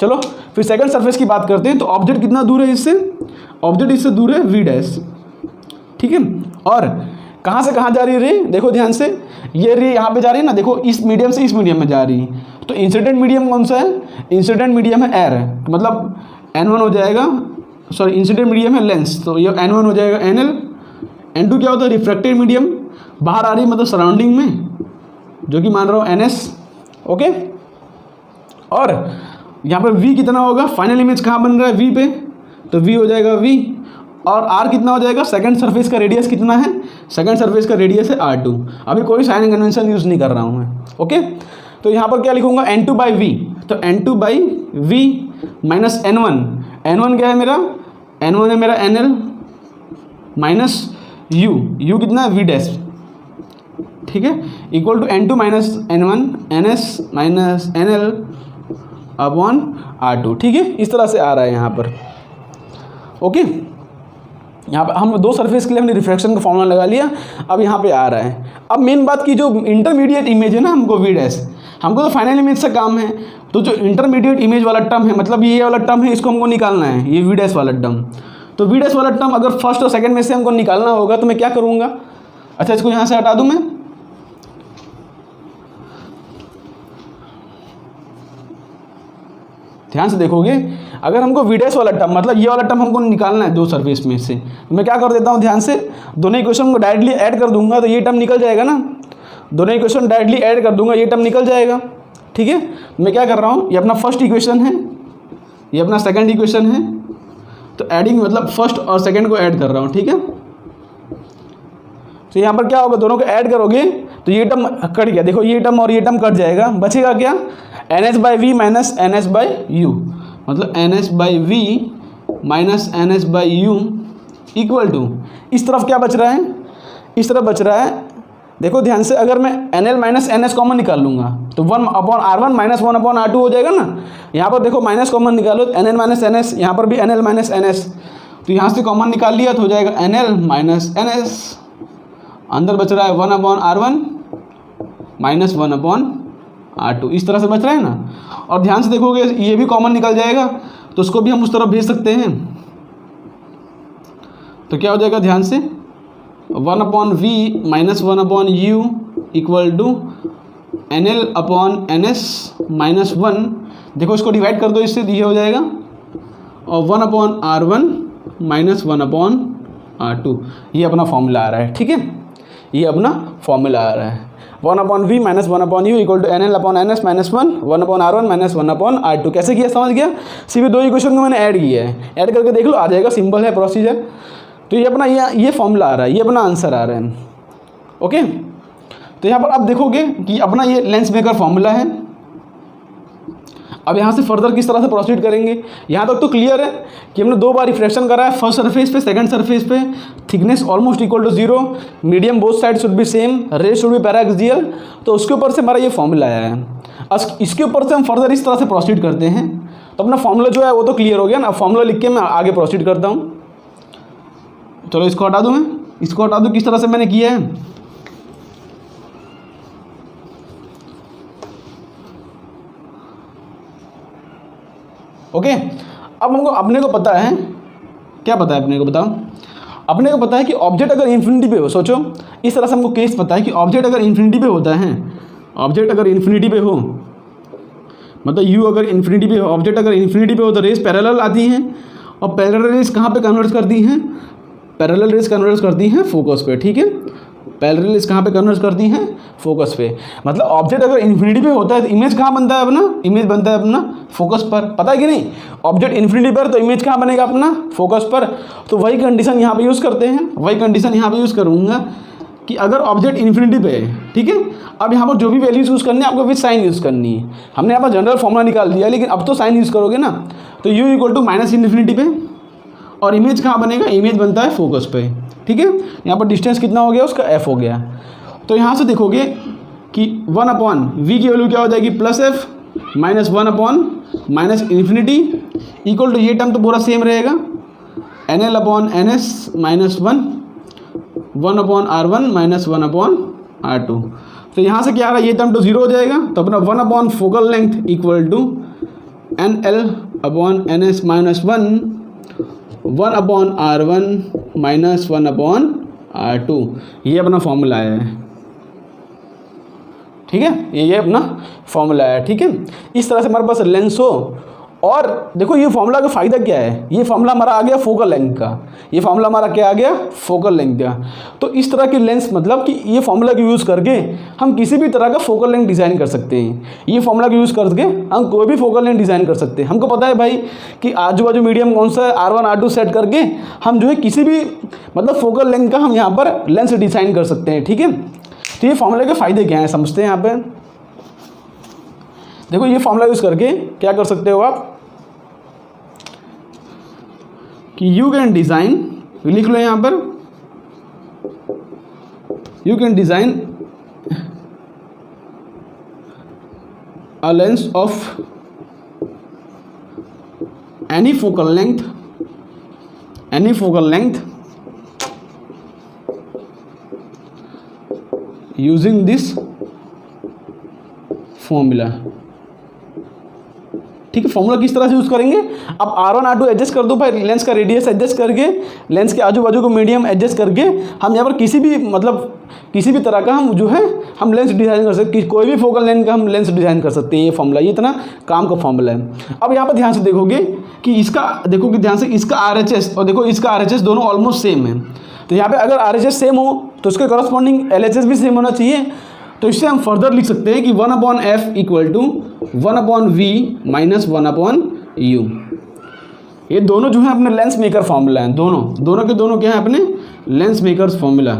चलो फिर सेकंड सरफेस की बात करते हैं। तो ऑब्जेक्ट कितना दूर है इससे, ऑब्जेक्ट इससे दूर है v डैश, ठीक है। और कहाँ से कहाँ जा रही है रे, देखो ध्यान से, ये रे यहाँ पे जा रही है ना, देखो इस मीडियम से इस मीडियम में जा रही है। तो इंसिडेंट मीडियम कौन सा है, इंसिडेंट मीडियम है एयर, मतलब n1 हो जाएगा, सॉरी इंसिडेंट मीडियम है लेंस, तो ये n1 हो जाएगा nl। n2 क्या होता है, रिफ्रैक्टेड मीडियम, बाहर आ रही है मतलब सराउंडिंग में, जो कि मान रहा हूँ ns, ओके। और यहाँ पर v कितना होगा, फाइनल इमेज कहाँ बन रहा है v पे, तो v हो जाएगा v। और r कितना हो जाएगा, सेकंड सरफेस का रेडियस कितना है, सेकंड सरफेस का रेडियस है r2। अभी कोई साइन कन्वेंशन यूज़ नहीं कर रहा हूँ मैं, ओके। तो यहाँ पर क्या लिखूँगा, n2 बाई v, तो n2 by v minus n1, n1 क्या है मेरा, n1 है मेरा nl माइनस u कितना है v डैश, ठीक है, equal to n2 minus n1 ns minus nl upon r2, ठीक है। इस तरह से आ रहा है यहाँ पर, ओके। यहाँ पर हम 2 सरफेस के लिए हमने रिफ्रैक्शन का फॉर्मूला लगा लिया, अब यहाँ पे आ रहा है। अब मेन बात की जो इंटरमीडिएट इमेज है ना हमको v डैश, हमको तो फाइनल इमेज से काम है, तो जो इंटरमीडिएट इमेज वाला टर्म है, मतलब ये वाला टर्म है, इसको हमको निकालना है, ये v डैश वाला टर्म। तो v डैश वाला टर्म अगर फर्स्ट और सेकंड में से हमको निकालना होगा तो मैं क्या करूँगा, अच्छा इसको यहाँ से हटा दूँ मैं, ध्यान से देखोगे, अगर हमको v डैश वाला टर्म मतलब ये वाला टर्म हमको निकालना है 2 सरफेस में से, तो मैं क्या कर देता हूँ, ध्यान से दोनों इक्वेशन को डायरेक्टली ऐड कर दूंगा तो ये टर्म निकल जाएगा ना, दोनों इक्वेशन डायरेक्टली ऐड कर दूंगा ये टर्म निकल जाएगा, ठीक है। मैं क्या कर रहा हूँ, ये अपना फर्स्ट इक्वेशन है, ये अपना सेकंड इक्वेशन है, तो एडिंग मतलब फर्स्ट और सेकंड को ऐड कर रहा हूँ, ठीक है। तो यहाँ पर क्या होगा, दोनों को ऐड करोगे तो ये टर्म कट गया, देखो ये टर्म और ये टर्म कट जाएगा, बचेगा क्या, ns by V minus ns by you, मतलब ns by V minus ns by U equal to, इस तरफ क्या बच रहा है, इस तरफ बच रहा है, देखो ध्यान से, अगर मैं nl माइनस ns कॉमन निकाल लूँगा तो 1/r1 माइनस 1/r2 हो जाएगा ना। यहाँ पर देखो माइनस कॉमन निकालो, nl माइनस ns, यहाँ पर भी nl माइनस ns, तो यहाँ से कॉमन निकाल लिया तो हो जाएगा nl माइनस ns, अंदर बच रहा है 1/r1 माइनस 1/r2, इस तरह से बच रहा है ना। और ध्यान से देखोगे ये भी कॉमन निकल जाएगा तो उसको भी हम उस तरफ भेज सकते हैं, तो क्या हो जाएगा, ध्यान से 1/v minus 1/u equal to nl upon ns minus 1, देखो इसको डिवाइड कर दो इससे, ये हो जाएगा, और 1/r1 माइनस 1/r2, ये अपना फॉर्मूला आ रहा है, ठीक है, ये अपना फॉर्मूला आ रहा है 1/v minus 1/u equal to nl upon ns minus 1/r1 minus 1/r2। कैसे किया समझ गया, सिर्फ 2 इक्वेशन को मैंने ऐड किया है, ऐड करके देख लो आ जाएगा, सिंपल है प्रोसीजर। तो ये अपना ये फॉर्मूला आ रहा है, ये अपना आंसर आ रहा है, ओके। तो यहाँ पर आप देखोगे कि अपना ये लेंस मेकर फॉर्मूला है। अब यहाँ से फर्दर किस तरह से प्रोसीड करेंगे, यहाँ तक तो क्लियर है कि हमने 2 बार रिफ्रैक्शन करा है, फर्स्ट सरफेस पे सेकंड सरफेस पे, thickness almost equal to 0, medium both side should be same, ray should be paraxial. तो उसके ऊपर से हमारा ये फॉर्मूला आया है। अब इसके ऊपर से हम फर्दर इस तरह से प्रोसीड करते हैं, तो अपना फॉर्मूला जो है वो तो क्लियर हो गया ना। फॉर्मूला लिख के मैं आगे प्रोसीड करता हूँ। चलो इसको हटा दूँ, मैं इसको हटा दूँ, किस तरह से मैंने किया है। ओके, अब हमको अपने को पता है, क्या पता है अपने को, बताओ। अपने को पता है कि ऑब्जेक्ट अगर इन्फिनिटी पे हो, सोचो इस तरह से हमको केस पता है कि ऑब्जेक्ट अगर इन्फिनिटी पे होता है, ऑब्जेक्ट अगर इन्फिनिटी पे हो, मतलब यू अगर इन्फिनिटी पे हो, ऑब्जेक्ट अगर इन्फिनिटी पे हो, तो रेस पैरेलल आती हैं, और पैरेलल रेस कहाँ पे कन्वर्ट करती हैं, पैरेलल रेस कन्वर्ट करती हैं फोकस पे। ठीक है, पैरेलल रेस कहाँ पे कन्वर्ट करती हैं, फोकस पे। मतलब ऑब्जेक्ट अगर इन्फिनिटी पे होता है तो इमेज कहाँ बनता है अपना, इमेज बनता है अपना फोकस पर, पता है कि नहीं। ऑब्जेक्ट इन्फिनिटी पर तो इमेज कहाँ बनेगा अपना, फोकस पर। तो वही कंडीशन यहाँ पे यूज़ करते हैं, वही कंडीशन यहाँ पे यूज़ करूँगा कि अगर ऑब्जेक्ट इन्फिनिटी पे है, ठीक है। अब यहाँ पर जो भी वैल्यूज यूज़ करनी है आपको विद साइन यूज़ करनी है। हमने यहाँ पर जनरल फॉर्मूला निकाल दिया, लेकिन अब तो साइन यूज़ करोगे ना। तो u equal to minus infinity पे, और इमेज कहाँ बनेगा, इमेज बनता है फोकस पे। ठीक है, यहाँ पर डिस्टेंस कितना हो गया, उसका f हो गया। तो यहाँ से देखोगे कि 1/v की वैल्यू क्या हो जाएगी, प्लस f माइनस 1/माइनस इन्फिनिटी इक्वल टू, ये टर्म तो पूरा सेम रहेगा, NL/NS minus 1/R1 minus 1/R2। तो यहाँ से क्या आ रहा है, ये टर्म तो 0 हो जाएगा। तो अपना 1/, focal length equal to NL/NS minus 1/R1 minus 1/R2, ये अपना फॉर्मूला है। ठीक है, ये अपना फॉर्मूला है। ठीक है, इस तरह से हमारे पास लेंस हो। और देखो ये फॉर्मूला का फ़ायदा क्या है, ये फॉर्मूला हमारा आ गया फोकल लेंथ का, ये फॉर्मूला हमारा क्या आ गया, फोकल लेंथ का। तो इस तरह की लेंस, मतलब कि ये फॉर्मूला का यूज़ करके हम किसी भी तरह का फोकल लेंथ डिज़ाइन कर सकते हैं। ये फॉर्मूला का यूज़ करके हम कोई भी फोकल लेंथ डिज़ाइन कर सकते हैं। हमको पता है भाई कि आजू बाजू मीडियम कौन सा है, R1 R2 सेट करके हम जो है किसी भी मतलब फोकल लेंथ का हम यहाँ पर लेंस डिज़ाइन कर सकते हैं। ठीक है, तो ये फॉर्मूले के फ़ायदे क्या हैं समझते हैं। यहाँ पे देखो, ये फॉर्मूला यूज़ करके क्या कर सकते हो आप कि यू कैन डिज़ाइन, लिख लो यहाँ पर, you can design a lens of any focal length using this formula. ठीक है, फॉर्मूला किस तरह से यूज़ करेंगे, अब R1 R2 एडजस्ट कर दो भाई, लेंस का रेडियस एडजस्ट करके, लेंस के आजू बाजू को मीडियम एडजस्ट करके हम यहाँ पर किसी भी मतलब किसी भी तरह का हम जो है हम लेंस डिज़ाइन कर सकते, कोई भी फोकल लेंथ का हम लेंस डिज़ाइन कर सकते हैं। ये फॉर्मूला, ये इतना काम का फॉर्मूला है। अब यहाँ पर ध्यान से देखोगे कि इसका, देखोगे ध्यान से, इसका RHS और देखो इसका RHS दोनों ऑलमोस्ट सेम है। तो यहाँ पर अगर RHS सेम हो तो उसके कॉरस्पॉन्डिंग LHS भी सेम होना चाहिए। तो इससे हम फर्दर लिख सकते हैं कि 1/f equal to 1/v minus 1/u। ये दोनों जो है अपने लेंस मेकर फॉर्मूला हैं, दोनों के दोनों क्या है अपने लेंस मेकर्स फॉर्मूला।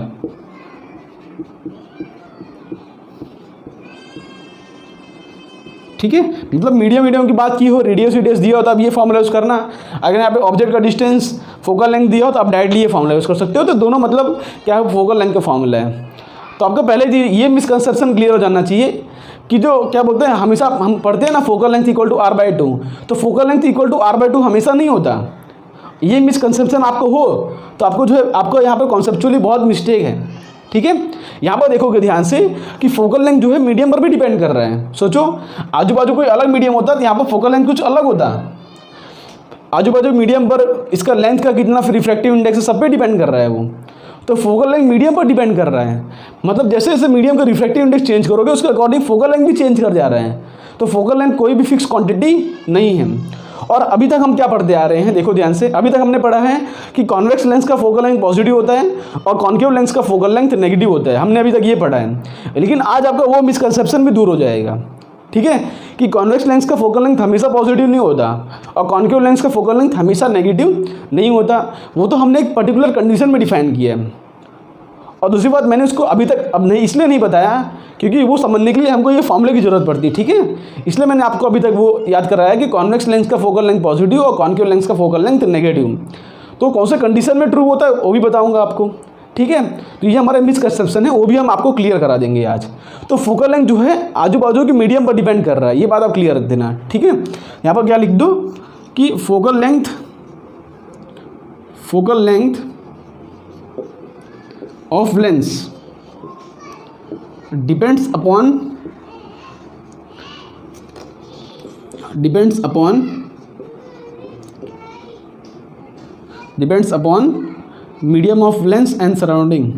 ठीक है, मतलब मीडियम की बात की हो, रेडियस दिया हो तो आप ये फॉर्मूला यूज़ करना। अगर यहाँ पे ऑब्जेक्ट का डिस्टेंस, फोकल लेंथ दिया हो तो आप डायरेक्टली ये फॉर्मूला यूज़ कर सकते हो। तो दोनों मतलब क्या है, फोकल लेंथ का फॉर्मूला है। तो आपको पहले ये मिसकंसेप्शन क्लियर हो जाना चाहिए कि जो क्या बोलते हैं, हमेशा हम पढ़ते हैं ना focal length equal to R/2, तो focal length equal to R/2 हमेशा नहीं होता। ये मिसकंसेप्शन आपको हो तो आपको जो है, आपको यहाँ पर कॉन्सेप्चुअली बहुत मिस्टेक है। ठीक है, यहाँ पर देखोगे ध्यान से कि फोकल लेंथ जो है मीडियम पर भी डिपेंड कर रहा है। सोचो आजू बाजू कोई अलग मीडियम होता तो यहाँ पर फोकल लेंथ कुछ अलग होता। आजू बाजू मीडियम पर इसका लेंथ का कितना रिफ्रैक्टिव इंडेक्स है, सब पे डिपेंड कर रहा है वो। तो फोकल लेंथ मीडियम पर डिपेंड कर रहा है, मतलब जैसे जैसे मीडियम का रिफ्रैक्टिव इंडेक्स चेंज करोगे उसके अकॉर्डिंग फोकल लेंथ भी चेंज कर जा रहे हैं। तो फोकल लेंथ कोई भी फिक्स क्वांटिटी नहीं है। और अभी तक हम क्या पढ़ते आ रहे हैं, देखो ध्यान से, अभी तक हमने पढ़ा है कि कॉन्वेक्स लेंस का फोकल लेंथ पॉजिटिव होता है और कॉन्केव लेंस का फोकल लेंथ नेगेटिव होता है। हमने अभी तक ये पढ़ा है। लेकिन आज आपका वो मिसकंसेप्शन भी दूर हो जाएगा। ठीक है, कि कॉन्वेक्स लेंस का फोकल लेंथ हमेशा पॉजिटिव नहीं होता और कॉन्केव लेंस का फोकल लेंथ हमेशा नेगेटिव नहीं होता। वो तो हमने एक पर्टिकुलर कंडीशन में डिफाइन किया है। और दूसरी बात मैंने उसको अभी तक अब नहीं इसलिए नहीं बताया क्योंकि वो समझने के लिए हमको ये फॉर्मूले की ज़रूरत पड़ती है, ठीक है। इसलिए मैंने आपको अभी तक वो याद कराया कि कॉन्वेक्स लेंस का फोकल लेंथ पॉजिटिव और कॉन्केव लेंस का फोकल लेंथ नेगेटिव। तो कौन से कंडीशन में ट्रू होता है वो भी बताऊंगा आपको, ठीक है। तो ये हमारा मिसकंसेप्शन है, वो भी हम आपको क्लियर करा देंगे आज। तो फोकल लेंथ जो है आजू बाजू के मीडियम पर डिपेंड कर रहा है, ये बात आप क्लियर रख देना, ठीक है। यहाँ पर क्या लिख दो कि focal length of lens depends upon medium of lens and surrounding,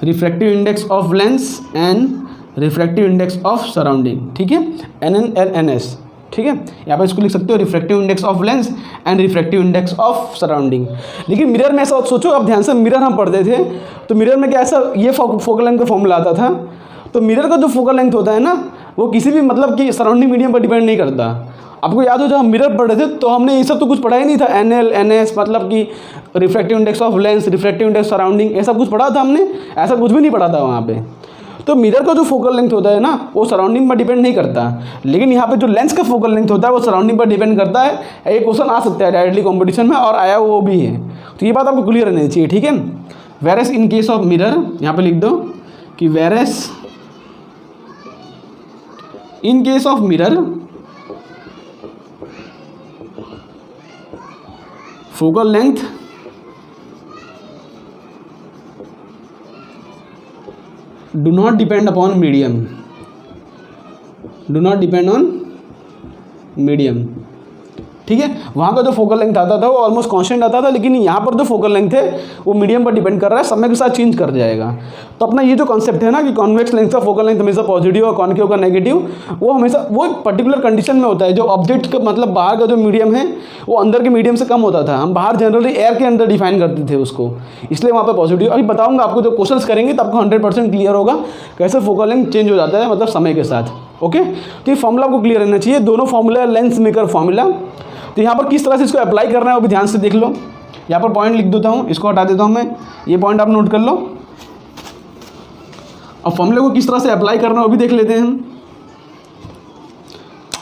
refractive index of lens and refractive index of surrounding, ठीक है, NNS, ठीक है। यहाँ पर इसको लिख सकते हो refractive index of lens and refractive index of surrounding. लेकिन मिरर में ऐसा सोचो, अब ध्यान से, मिरर हम पढ़ते थे तो मिरर में क्या ऐसा ये फोकल लेंथ का फॉर्मूला आता था। तो मिरर का जो फोकल लेंथ होता है ना वो किसी भी मतलब कि सराउंडिंग मीडियम पर डिपेंड नहीं करता। आपको याद हो जब हम मिरर पढ़ रहे थे तो हमने ये सब तो कुछ पढ़ा ही नहीं था, NL NS मतलब कि refractive index of lens, refractive index surrounding, ऐसा कुछ पढ़ा था हमने? ऐसा कुछ भी नहीं पढ़ा था वहाँ पे। तो मिरर का जो फोकल लेंथ होता है ना वो सराउंडिंग पर डिपेंड नहीं करता, लेकिन यहाँ पे जो लेंस का फोकल लेंथ होता है वो सराउंडिंग पर डिपेंड करता है। एक क्वेश्चन आ सकता है डायरेक्टली कंपटीशन में और आया वो भी है, तो ये बात आपको क्लियर रहनी चाहिए, ठीक है। Whereas in case of mirror, यहाँ पे लिख दो कि whereas in case of mirror focal length do not depend on medium, ठीक है। वहाँ का जो फोकल लेंथ आता था वो ऑलमोस्ट कांस्टेंट आता था, लेकिन यहाँ पर जो फोकल लेंथ है वो मीडियम पर डिपेंड कर रहा है, समय के साथ चेंज कर जाएगा। तो अपना ये जो कॉन्सेप्ट है ना कि कॉन्वेक्स लेंस का फोकल लेंथ हमेशा पॉजिटिव और कॉन्केव का नेगेटिव, वो हमेशा वो एक पर्टिकुलर कंडीशन में होता है। जो ऑब्जेक्ट का मतलब बाहर का जो मीडियम है वो अंदर के मीडियम से कम होता था, हम बाहर जनरली एयर के अंदर डिफाइन करते थे उसको, इसलिए वहाँ पर पॉजिटिव। अभी बताऊँगा आपको, जो क्वेश्चन करेंगे तो आपको 100% क्लियर होगा कैसे फोकल लेंथ चेंज हो जाता है मतलब समय के साथ, ओके। तो ये फॉर्मूला आपको क्लियर रहना चाहिए, दोनों फॉर्मूला लेंस मेकर फॉर्मूला। तो यहाँ पर किस तरह से इसको अप्लाई करना है वो भी ध्यान से देख लो। यहाँ पर पॉइंट लिख देता हूँ, इसको हटा देता हूँ मैं, ये पॉइंट आप नोट कर लो। और फॉर्मूले को किस तरह से अप्लाई करना है वो भी देख लेते हैं हम,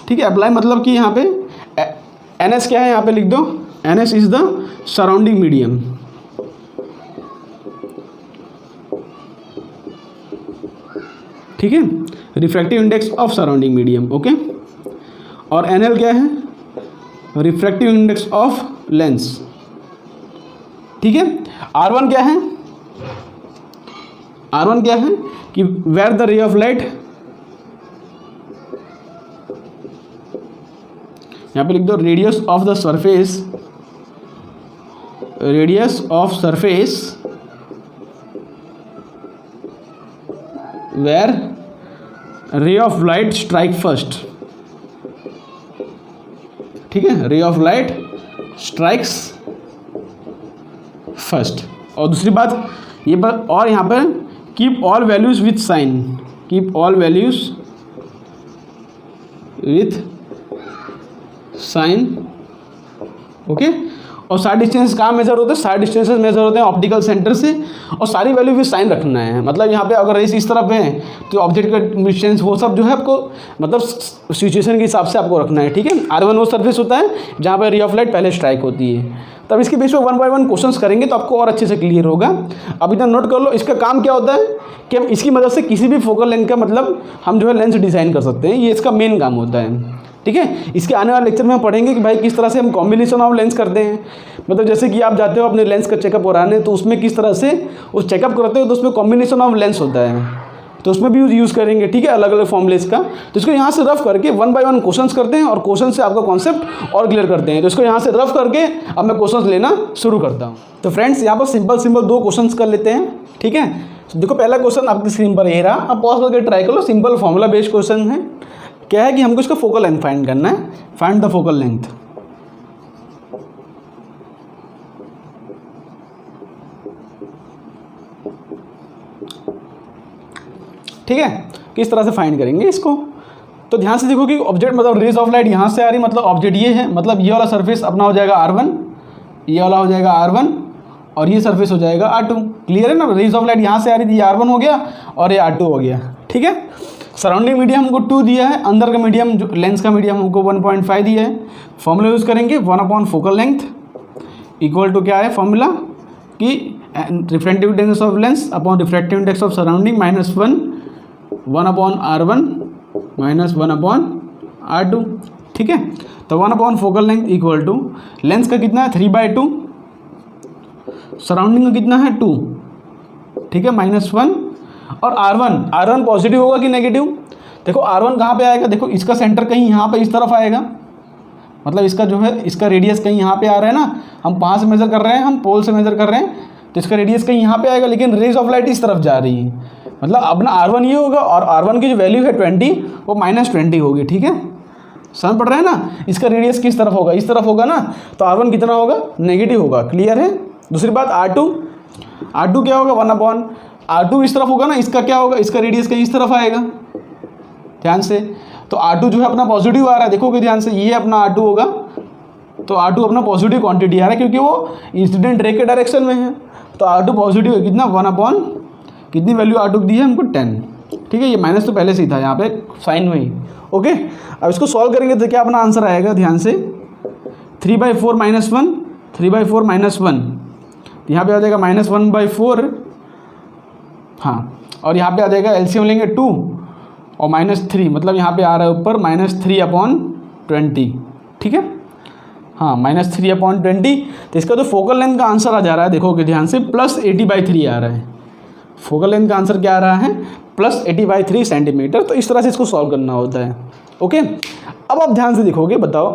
ठीक है। अप्लाई मतलब कि यहाँ पे NS क्या है, यहाँ पे लिख दो NS is the surrounding medium, ठीक है, refractive index of surrounding medium, okay. और NL क्या है, रिफ्रैक्टिव इंडेक्स ऑफ लेंस, ठीक है। R1 क्या है, R1 क्या है कि where the ray of light, यहाँ पे लिख दो radius of the surface, radius of surface where ray of light strike first, ठीक है, रे ऑफ लाइट स्ट्राइक्स फर्स्ट। और दूसरी बात ये बात, और यहाँ पर keep all values with sign, keep all values with sign, okay. और साइड डिस्टेंस कहाँ मेजर होते हैं, साइड डिस्टेंसेस मेजर होते हैं ऑप्टिकल सेंटर से, और सारी वैल्यू भी साइन रखना है। मतलब यहाँ पे अगर रेस इस तरफ है तो ऑब्जेक्ट का डिस्टेंस वो सब जो है आपको मतलब सिचुएशन के हिसाब से आपको रखना है, ठीक है। R1 वो सर्फेस होता है जहाँ पर रे ऑफ लाइट पहले स्ट्राइक होती है। तब इसके बेस पे 1 बाय 1 क्वेश्चंस करेंगे तो आपको और अच्छे से क्लियर होगा। अब इतना नोट कर लो, इसका काम क्या होता है कि हम इसकी मदद से किसी भी फोकल लेंथ का मतलब हम जो है लेंस डिज़ाइन कर सकते हैं, ये इसका मेन काम होता है, ठीक है। इसके आने वाले लेक्चर में हम पढ़ेंगे कि भाई किस तरह से हम कॉम्बिनेशन ऑफ लेंस करते हैं। मतलब जैसे कि आप जाते हो अपने लेंस का चेकअप कराने, तो उसमें किस तरह से उस चेकअप करते हो तो उसमें कॉम्बिनेशन ऑफ लेंस होता है, तो उसमें भी यूज़ करेंगे, ठीक है, अलग अलग फॉर्मूलेस का। तो इसको यहाँ से रफ करके 1 बाय 1 क्वेश्चंस करते हैं और क्वेश्चन से आपका कॉन्सेप्ट और क्लियर करते हैं। तो इसको यहाँ से रफ करके अब मैं क्वेश्चंस लेना शुरू करता हूँ। तो फ्रेंड्स यहाँ पर सिंपल 2 क्वेश्चंस कर लेते हैं, ठीक है। तो देखो पहला क्वेश्चन आपकी स्क्रीन पर ये रहा, अब पॉज करके ट्राई कर लो। सिंपल फॉर्मूला बेस्ड क्वेश्चन है। क्या है कि हमको इसका फोकल लेंथ फाइंड करना है, फाइंड द फोकल लेंथ। ठीक है, किस तरह से फाइंड करेंगे इसको। तो ध्यान से देखो कि ऑब्जेक्ट मतलब रेज ऑफ लाइट यहाँ से आ रही, मतलब ऑब्जेक्ट ये है, मतलब ये वाला सरफेस अपना हो जाएगा R1, ये वाला हो जाएगा R1 और ये सरफेस हो जाएगा R2। क्लियर है ना, रेज ऑफ लाइट यहाँ से आ रही थी, ये R1 हो गया और ये R2 हो गया। ठीक है, सराउंडिंग मीडियम हमको 2 दिया है, अंदर का मीडियम जो लेंस का मीडियम हमको 1.5 दिया है। फॉर्मूला यूज़ करेंगे 1 फोकल लेंथ इक्वल टू क्या है फॉर्मूला कि refractive index of lens upon refractive index of surrounding -1 1/R1 -1/R2। ठीक है, तो 1 focal length equal to lens का कितना है 3/2, सराउंडिंग का कितना है 2। ठीक है, -1 और R1 पॉजिटिव होगा कि नेगेटिव। देखो R1 कहाँ पे आएगा, देखो इसका सेंटर कहीं यहाँ पे इस तरफ आएगा, मतलब इसका जो है इसका रेडियस कहीं यहाँ पे आ रहा है ना, हम 5 से मेज़र कर रहे हैं, हम पोल से मेज़र कर रहे हैं, तो इसका रेडियस कहीं यहाँ पे आएगा, लेकिन रेज ऑफ लाइट इस तरफ जा रही है, मतलब अपना R1 ये होगा और R1 की जो वैल्यू है 20 वो -20 होगी। ठीक है, समझ पड़ रहा है ना, इसका रेडियस किस तरफ होगा, इस तरफ होगा ना, तो R1 कितना होगा, नेगेटिव होगा। क्लियर है। दूसरी बात R2 क्या होगा 1/R2 इस तरफ होगा ना, इसका क्या होगा, इसका रेडियस कहीं इस तरफ आएगा, ध्यान से। तो R2 जो है अपना पॉजिटिव आ रहा है, देखोगे ध्यान से, ये अपना R2 होगा, तो R2 अपना पॉजिटिव क्वांटिटी आ रहा है क्योंकि वो इंसिडेंट रे के डायरेक्शन में है, तो R2 पॉजिटिव है, कितना 1 कितनी वैल्यू R2 दी है हमको 10। ठीक है, ये माइनस तो पहले से ही था यहाँ पे साइन में ही। ओके, अब इसको सॉल्व करेंगे तो क्या अपना आंसर आएगा, ध्यान से 3/4 -1 3/4 -1, यहाँ पे आ जाएगा -1/4, हाँ, और यहाँ पे आ जाएगा एलसीएम लेंगे 2 और -3, मतलब यहाँ पे आ रहा है ऊपर -3/20। ठीक है, हाँ, -3/20। तो इसका तो फोकल लेंथ का आंसर आ जा रहा है, देखोगे ध्यान से +80/3 आ रहा है। फोकल लेंथ का आंसर क्या आ रहा है, +80/3 सेंटीमीटर। तो इस तरह से इसको सॉल्व करना होता है। ओके, अब आप ध्यान से देखोगे, बताओ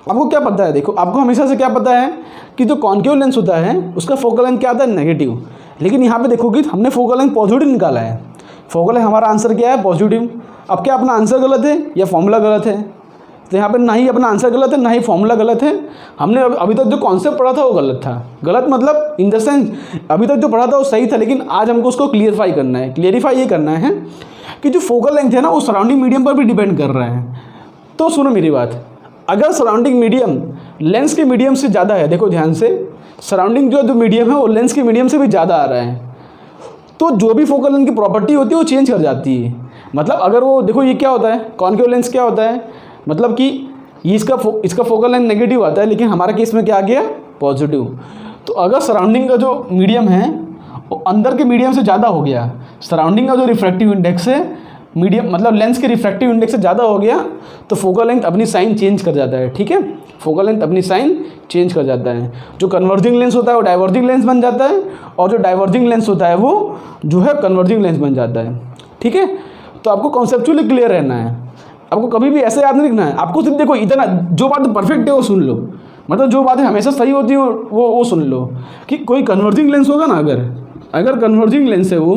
आपको क्या पता है। देखो, आपको हमेशा से क्या पता है कि जो कॉन्केव लेंस होता है उसका फोकल लेंथ क्या आता है, नेगेटिव। लेकिन यहाँ पे देखोगे हमने फोकल लेंथ पॉजिटिव निकाला है, फोकल लेंथ हमारा आंसर क्या है, पॉजिटिव। अब क्या अपना आंसर गलत है या फॉर्मूला गलत है, तो यहाँ पे ना ही अपना आंसर गलत है ना ही फॉर्मूला गलत है। हमने अभी तक जो कॉन्सेप्ट पढ़ा था वो गलत था। गलत मतलब इन द सेंस अभी तक जो पढ़ा था वो सही था, लेकिन आज हमको उसको क्लियरिफाई ये करना है कि जो फोकल लेंथ है ना वो सराउंडिंग मीडियम पर भी डिपेंड कर रहा है। तो सुनो मेरी बात, अगर सराउंडिंग मीडियम लेंस के मीडियम से ज़्यादा है, देखो ध्यान से, सराउंडिंग जो मीडियम है वो लेंस के मीडियम से भी ज़्यादा आ रहा है, तो जो भी फोकल लेंथ की प्रॉपर्टी होती है वो चेंज कर जाती है। मतलब अगर वो देखो, ये क्या होता है, कॉन्केव लेंस क्या होता है, मतलब कि ये इसका फोकल लेंथ नेगेटिव आता है, लेकिन हमारा केस में क्या आ गया, पॉजिटिव। तो अगर सराउंडिंग का जो मीडियम है वो अंदर के मीडियम से ज़्यादा हो गया, सराउंडिंग का जो रिफ्रैक्टिव इंडेक्स है मीडियम मतलब लेंस के रिफ्रैक्टिव इंडेक्स से ज़्यादा हो गया, तो फोकल लेंथ अपनी साइन चेंज कर जाता है। ठीक है, फोकल लेंथ अपनी साइन चेंज कर जाता है। जो कन्वर्जिंग लेंस होता है वो डाइवर्जिंग लेंस बन जाता है, और जो डाइवर्जिंग लेंस होता है वो जो है कन्वर्जिंग लेंस बन जाता है। ठीक है, तो आपको कॉन्सेप्चुअली क्लियर रहना है, आपको कभी भी ऐसे याद नहीं रखना है। आपको सिर्फ देखो इतना, जो बात परफेक्ट है वो सुन लो, मतलब जो बातें हमेशा सही होती है वो सुन लो। कि कोई कन्वर्जिंग लेंस होगा ना, अगर कन्वर्जिंग लेंस है वो,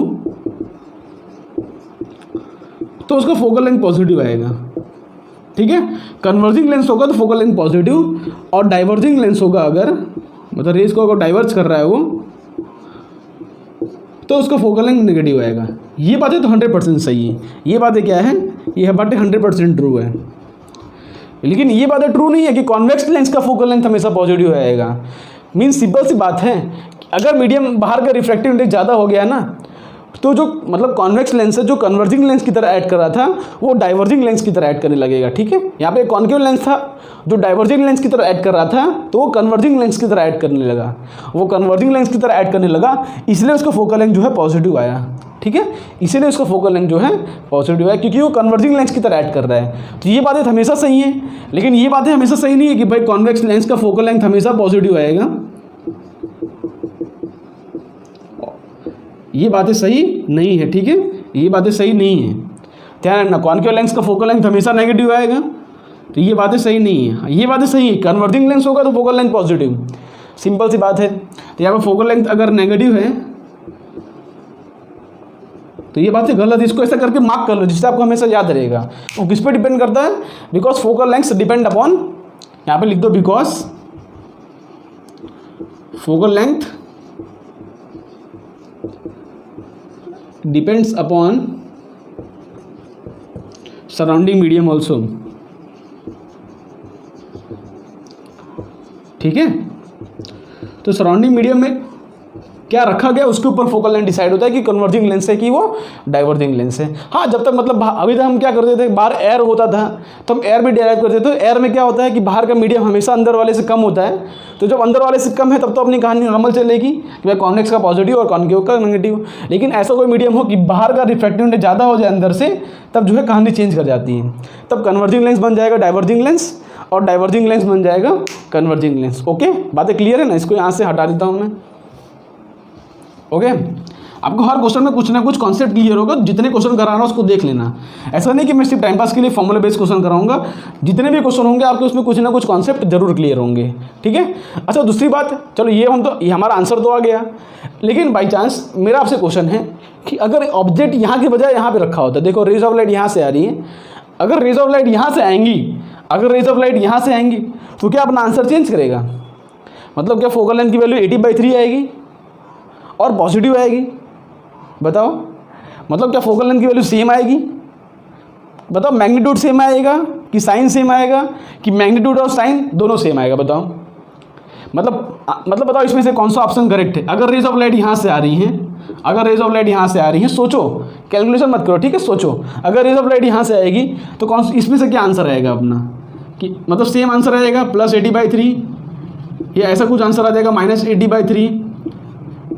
तो उसका फोकल लेंथ पॉजिटिव आएगा। ठीक है, कन्वर्जिंग लेंस होगा तो फोकल लेंथ पॉजिटिव, और डाइवर्जिंग लेंस होगा अगर, मतलब रेस को अगर डाइवर्ज कर रहा है वो, तो उसका फोकल लेंथ नेगेटिव आएगा। ये बातें तो 100% सही है। ये बातें क्या है, ये बातें 100% ट्रू है। लेकिन ये बातें ट्रू नहीं है कि कॉन्वेक्स लेंस का फोकल लेंथ हमेशा पॉजिटिव आएगा। मीन्स सिंपल सी बात है, अगर मीडियम बाहर का रिफ्रैक्टिव इंडेक्स ज़्यादा हो गया ना, तो जो मतलब कॉन्वेक्स लेंस है जो कन्वर्जिंग लेंस की तरह ऐड कर रहा था वो डाइवर्जिंग लेंस की तरह ऐड करने लगेगा। ठीक है, यहाँ पे कॉन्केव लेंस था जो डाइवर्जिंग लेंस की तरह ऐड कर रहा था, तो वो कन्वर्जिंग लेंस की तरह ऐड करने लगा, वो कन्वर्जिंग लेंस की तरह ऐड करने लगा, इसलिए उसका फोकल लेंथ जो है पॉजिटिव आया। ठीक है, इसीलिए उसका फोकल लेंथ जो है पॉजिटिव है, क्योंकि वो कन्वर्जिंग लेंस की तरह ऐड कर रहा है। तो ये बातें हमेशा सही है, लेकिन ये बातें हमेशा सही नहीं है कि भाई कॉन्वेक्स लेंस का फोकल लेंथ हमेशा पॉजिटिव आएगा। ये बातें सही नहीं है। ठीक है, ये बातें सही नहीं है, ध्यान रखना। कॉन्केव लेंस का फोकल लेंथ हमेशा नेगेटिव आएगा, तो ये बातें सही नहीं है। ये बातें सही है, कन्वर्जिंग लेंस होगा तो फोकल लेंथ पॉजिटिव, सिंपल सी बात है। तो यहाँ पर फोकल लेंथ अगर नेगेटिव है तो ये बातें गलत, इसको ऐसा करके मार्क कर लो जिससे आपको हमेशा याद रहेगा। वो किस पे डिपेंड करता है, because focal length depend upon, यहाँ पे लिख दो because focal length depends upon surrounding medium also. ठीक है, तो सराउंडिंग मीडियम में क्या रखा गया उसके ऊपर फोकल लेंथ डिसाइड होता है कि कन्वर्जिंग लेंस है कि वो डाइवर्जिंग लेंस है। हाँ, जब तक मतलब अभी तक हम क्या करते थे, बाहर एयर होता था तो हम एयर भी डिराइव करते थे। तो एयर में क्या होता है कि बाहर का मीडियम हमेशा अंदर वाले से कम होता है, तो जब अंदर वाले से कम है तब तो अपनी कहानी नॉर्मल चलेगी कि भाई कॉन्वेक्स का पॉजिटिव और कॉन्केव का नेगेटिव। लेकिन ऐसा कोई मीडियम हो कि बाहर का रिफ्रैक्टिव इंडेक्स ज़्यादा हो जाए अंदर से, तब जो है कहानी चेंज कर जाती है। तब कन्वर्जिंग लेंस बन जाएगा डाइवर्जिंग लेंस और डाइवर्जिंग लेंस बन जाएगा कन्वर्जिंग लेंस। ओके, बातें क्लियर है ना? इसको यहाँ से हटा देता हूँ मैं। ओके, आपको हर क्वेश्चन में कुछ ना कुछ कॉन्सेप्ट क्लियर होगा। जितने क्वेश्चन करा रहा हूँ उसको देख लेना। ऐसा नहीं कि मैं सिर्फ टाइम पास के लिए फॉर्मूला बेस्ड क्वेश्चन कराऊंगा। जितने भी क्वेश्चन होंगे आपके उसमें कुछ ना कुछ कॉन्सेप्ट जरूर क्लियर होंगे। ठीक है। अच्छा, दूसरी बात, चलो ये हमारा आंसर तो आ गया, लेकिन बाई चांस मेरा आपसे क्वेश्चन है कि अगर ऑब्जेक्ट यहाँ की बजाय यहाँ पे रखा होता है, देखो रेज ऑफ लाइट यहाँ से आ रही है, अगर रेज ऑफ लाइट यहाँ से आएंगी, तो क्या अपना आंसर चेंज करेगा? मतलब क्या फोकल लेंथ की वैल्यू 80/3 आएगी और पॉजिटिव आएगी? बताओ, मतलब क्या फोकल लेंथ की वैल्यू सेम आएगी? बताओ, मैग्नीट्यूड सेम आएगा कि साइन सेम आएगा कि मैग्नीट्यूड और साइन दोनों सेम आएगा? बताओ, मतलब बताओ इसमें से कौन सा ऑप्शन करेक्ट है? अगर रेज ऑफ लाइट यहाँ से आ रही हैं, सोचो, कैलकुलेशन मत करो, ठीक है, सोचो। अगर रेज ऑफ लाइट यहाँ से आएगी तो इसमें से क्या आंसर आएगा अपना? कि मतलब सेम आंसर आएगा +80/3, या ऐसा कुछ आंसर आ जाएगा -80/3,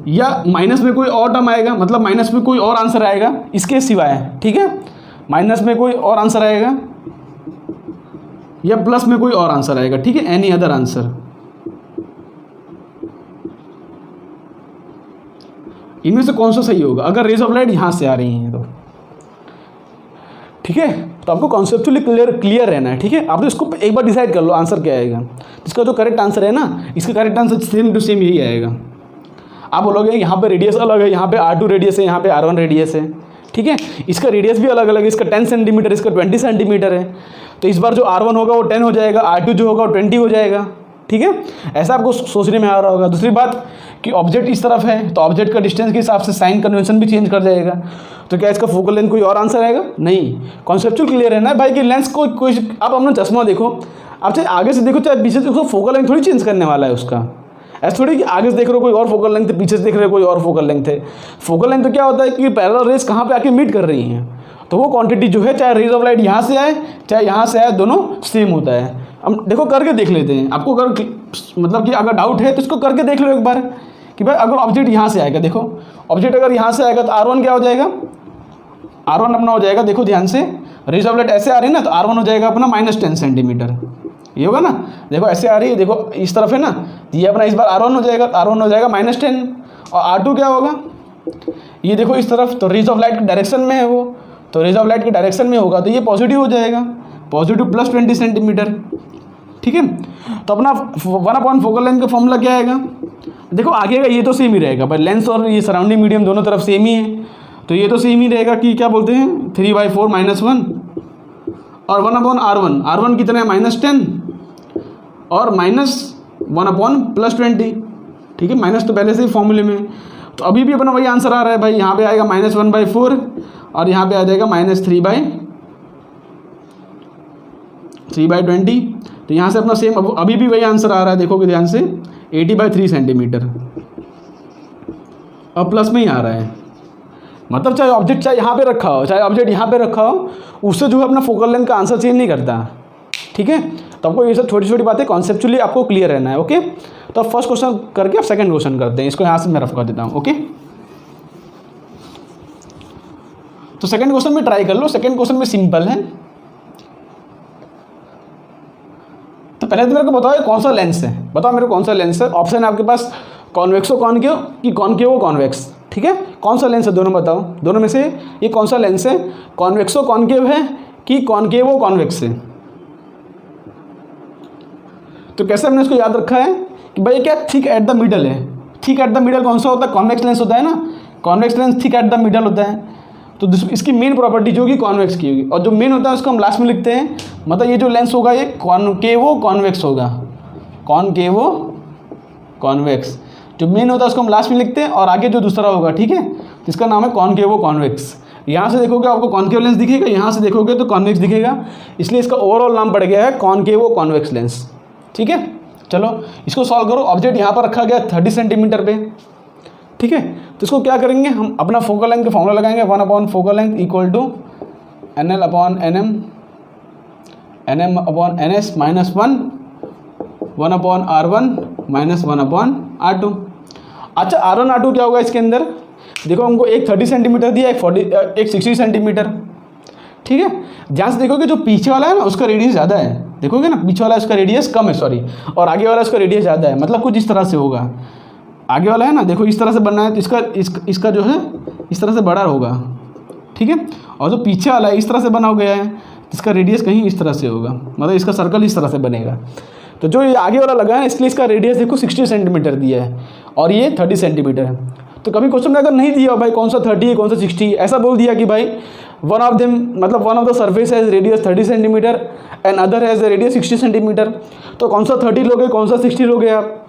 या माइनस में कोई और टर्म आएगा, मतलब माइनस में कोई और आंसर आएगा इसके सिवाय। ठीक है, माइनस में कोई और आंसर आएगा या प्लस में कोई और आंसर आएगा। ठीक है, एनी अदर आंसर। इनमें से कौन सा सही होगा अगर रेज ऑफ लाइट यहाँ से आ रही हैं तो? ठीक है, तो आपको कॉन्सेप्चुअली क्लियर रहना है। ठीक है, आप तो इसको एक बार डिसाइड कर लो आंसर क्या आएगा। इसका जो करेक्ट आंसर है ना, इसका correct answer same to same यही आएगा। आप बोलोगे यहाँ पे रेडियस अलग है, यहाँ पे R2 रेडियस है, यहाँ पे R1 रेडियस है। ठीक है, इसका रेडियस भी अलग अलग है, इसका 10 सेंटीमीटर, इसका 20 सेंटीमीटर है। तो इस बार जो R1 होगा वो 10 हो जाएगा, R2 जो होगा वो 20 हो जाएगा। ठीक है, ऐसा आपको सोचने में आ रहा होगा। दूसरी बात कि ऑब्जेक्ट इस तरफ है तो ऑब्जेक्ट का डिस्टेंस के हिसाब से साइन कन्वेंशन भी चेंज कर जाएगा। तो क्या इसका फोकल लेंथ कोई और आंसर आएगा? नहीं। कॉन्सेप्चुअल क्लियर है ना भाई कि लेंस को कोई, आप अपना चश्मा देखो, आप चाहे आगे से देखो चाहे पीछे से देखो, फोकल लेंथ थोड़ी चेंज करने वाला है उसका। ऐसा थोड़ी कि आगे से देख रहे हो कोई और फोकल लेंथ है, पीछे से देख रहे हो कोई और फोकल लेंथ है। फोकल लेंथ तो क्या होता है कि पैरेलल रेज कहाँ पे आके मीट कर रही हैं, तो वो क्वांटिटी जो है चाहे रेज ऑफ लाइट यहाँ से आए चाहे यहाँ से आए, दोनों सेम होता है। हम देखो करके देख लेते हैं, आपको मतलब कि अगर डाउट है तो इसको करके देख लो एक बार कि भाई अगर ऑब्जेक्ट यहाँ से आएगा, देखो ऑब्जेक्ट अगर यहाँ से आएगा तो R1 क्या हो जाएगा? R1 अपना हो जाएगा, देखो ध्यान से, रेज ऑफ लाइट ऐसे आ रही है ना, तो R1 हो जाएगा अपना -10 सेंटीमीटर। ये होगा ना, देखो ऐसे आ रही है, देखो इस तरफ है ना, ये अपना इस बार R1 हो जाएगा, R1 हो जाएगा -10, और R2 क्या होगा? ये देखो इस तरफ, तो रेज ऑफ लाइट के डायरेक्शन में है वो, तो रेज ऑफ लाइट के डायरेक्शन में होगा तो ये पॉजिटिव हो जाएगा, पॉजिटिव +20 सेंटीमीटर। ठीक है, तो अपना 1/4 फोकल लेंथ का फॉर्मूला क्या आएगा? देखो आगे का ये तो सेम ही रहेगा भाई, लेंस और ये सराउंडिंग मीडियम दोनों तरफ सेम ही है, तो ये तो सेम ही रहेगा कि क्या बोलते हैं 3/4 -1 और 1/R1। R1 कितना है? -10 और -1/+20। ठीक है, माइनस तो पहले से ही फॉर्मूले में, तो अभी भी अपना वही आंसर आ रहा है भाई। यहाँ पे आएगा -1/4 और यहाँ पे आ जाएगा -3/20। तो यहाँ से अपना सेम अभी भी वही आंसर आ रहा है, देखोगे ध्यान से 80/3 सेंटीमीटर, अब प्लस में ही आ रहा है। मतलब चाहे ऑब्जेक्ट चाहे यहाँ पे रखा हो, चाहे ऑब्जेक्ट यहाँ पे रखा हो, उससे जो है अपना फोकल लेंथ का आंसर चेंज नहीं करता। ठीक है, तो आपको ये सब छोटी छोटी बातें कॉन्सेप्चुअली आपको क्लियर रहना है। ओके, तो अब फर्स्ट क्वेश्चन करके अब सेकंड क्वेश्चन करते हैं। इसको यहाँ से मैं रफ कर देता हूँ। ओके, तो सेकंड क्वेश्चन में ट्राई कर लो। सेकंड क्वेश्चन में सिंपल है। तो पहले तो मेरे को बताओ ये कौन सा लेंस है, बताओ मेरे को कौन सा लेंस है। ऑप्शन है आपके पास कॉन्वेक्सो कॉनकेव कि कॉनकेवो कॉन्वेक्स। ठीक है, कौन सा लेंस है दोनों बताओ, दोनों में से ये कौन सा लेंस है? कॉन्वेक्सो कॉनकेव है कि कॉनकेवो कॉन्वेक्स है? तो कैसे हमने इसको याद रखा है कि भाई क्या थिक एट द मिडल है। थिक एट द मिडल कौन सा होता है? कॉन्वेक्स लेंस होता है ना, convex lens thick at the middle होता है। तो इसकी मेन प्रॉपर्टी जो होगी कॉन्वेक्स की होगी, और जो मेन होता है उसको हम लास्ट में लिखते हैं। मतलब ये जो लेंस होगा ये कॉनकेवो कॉन्वेक्स होगा, कॉनकेवो कॉन्वेक्स। जो मेन होता है उसको हम लास्ट में लिखते हैं, और आगे जो दूसरा होगा, ठीक है, तो इसका नाम है कॉनकेवो कॉन्वेक्स। यहाँ से देखोगे आपको कॉनकेव लेंस दिखेगा, यहाँ से देखोगे तो कॉन्वेक्स दिखेगा, इसलिए इसका ओवरऑल नाम पड़ गया है कॉनकेवो कॉन्वेक्स लेंस। ठीक है, चलो इसको सॉल्व करो। ऑब्जेक्ट यहाँ पर रखा गया 30 सेंटीमीटर पे, ठीक है। तो इसको क्या करेंगे, हम अपना फोकल लेंथ का फॉर्मूला लगाएंगे, 1 upon focal length equal to NL upon NM, NM upon NS minus 1 upon R1 minus 1 upon R2। अच्छा R1 R2 क्या होगा इसके अंदर, देखो हमको एक 30 सेंटीमीटर दिया, एक 60 सेंटीमीटर, ठीक है। ध्यान से देखोगे जो पीछे वाला है ना उसका रेडियस ज़्यादा है, देखोगे ना पीछे वाला उसका रेडियस कम है, सॉरी, और आगे वाला उसका रेडियस ज़्यादा है, मतलब कुछ इस तरह से होगा। आगे वाला है ना, देखो इस तरह से बनना है तो इसका जो है इस तरह से बड़ा होगा, ठीक है। और जो पीछे वाला है इस तरह से बना गया है, इसका रेडियस कहीं इस तरह से होगा, मतलब इसका सर्कल इस तरह से बनेगा। तो जो ये आगे वाला लगा है इसके लिए इसका रेडियस देखो 60 सेंटीमीटर दिया है और ये 30 सेंटीमीटर है। तो कभी क्वेश्चन में अगर नहीं दिया भाई कौन सा 30 है कौन सा 60, ऐसा बोल दिया कि भाई one of the surface has radius 30 centimetre and other has radius 60 centimetre, तो कौन सा 30 लोगे कौन सा 60 लोगे आप।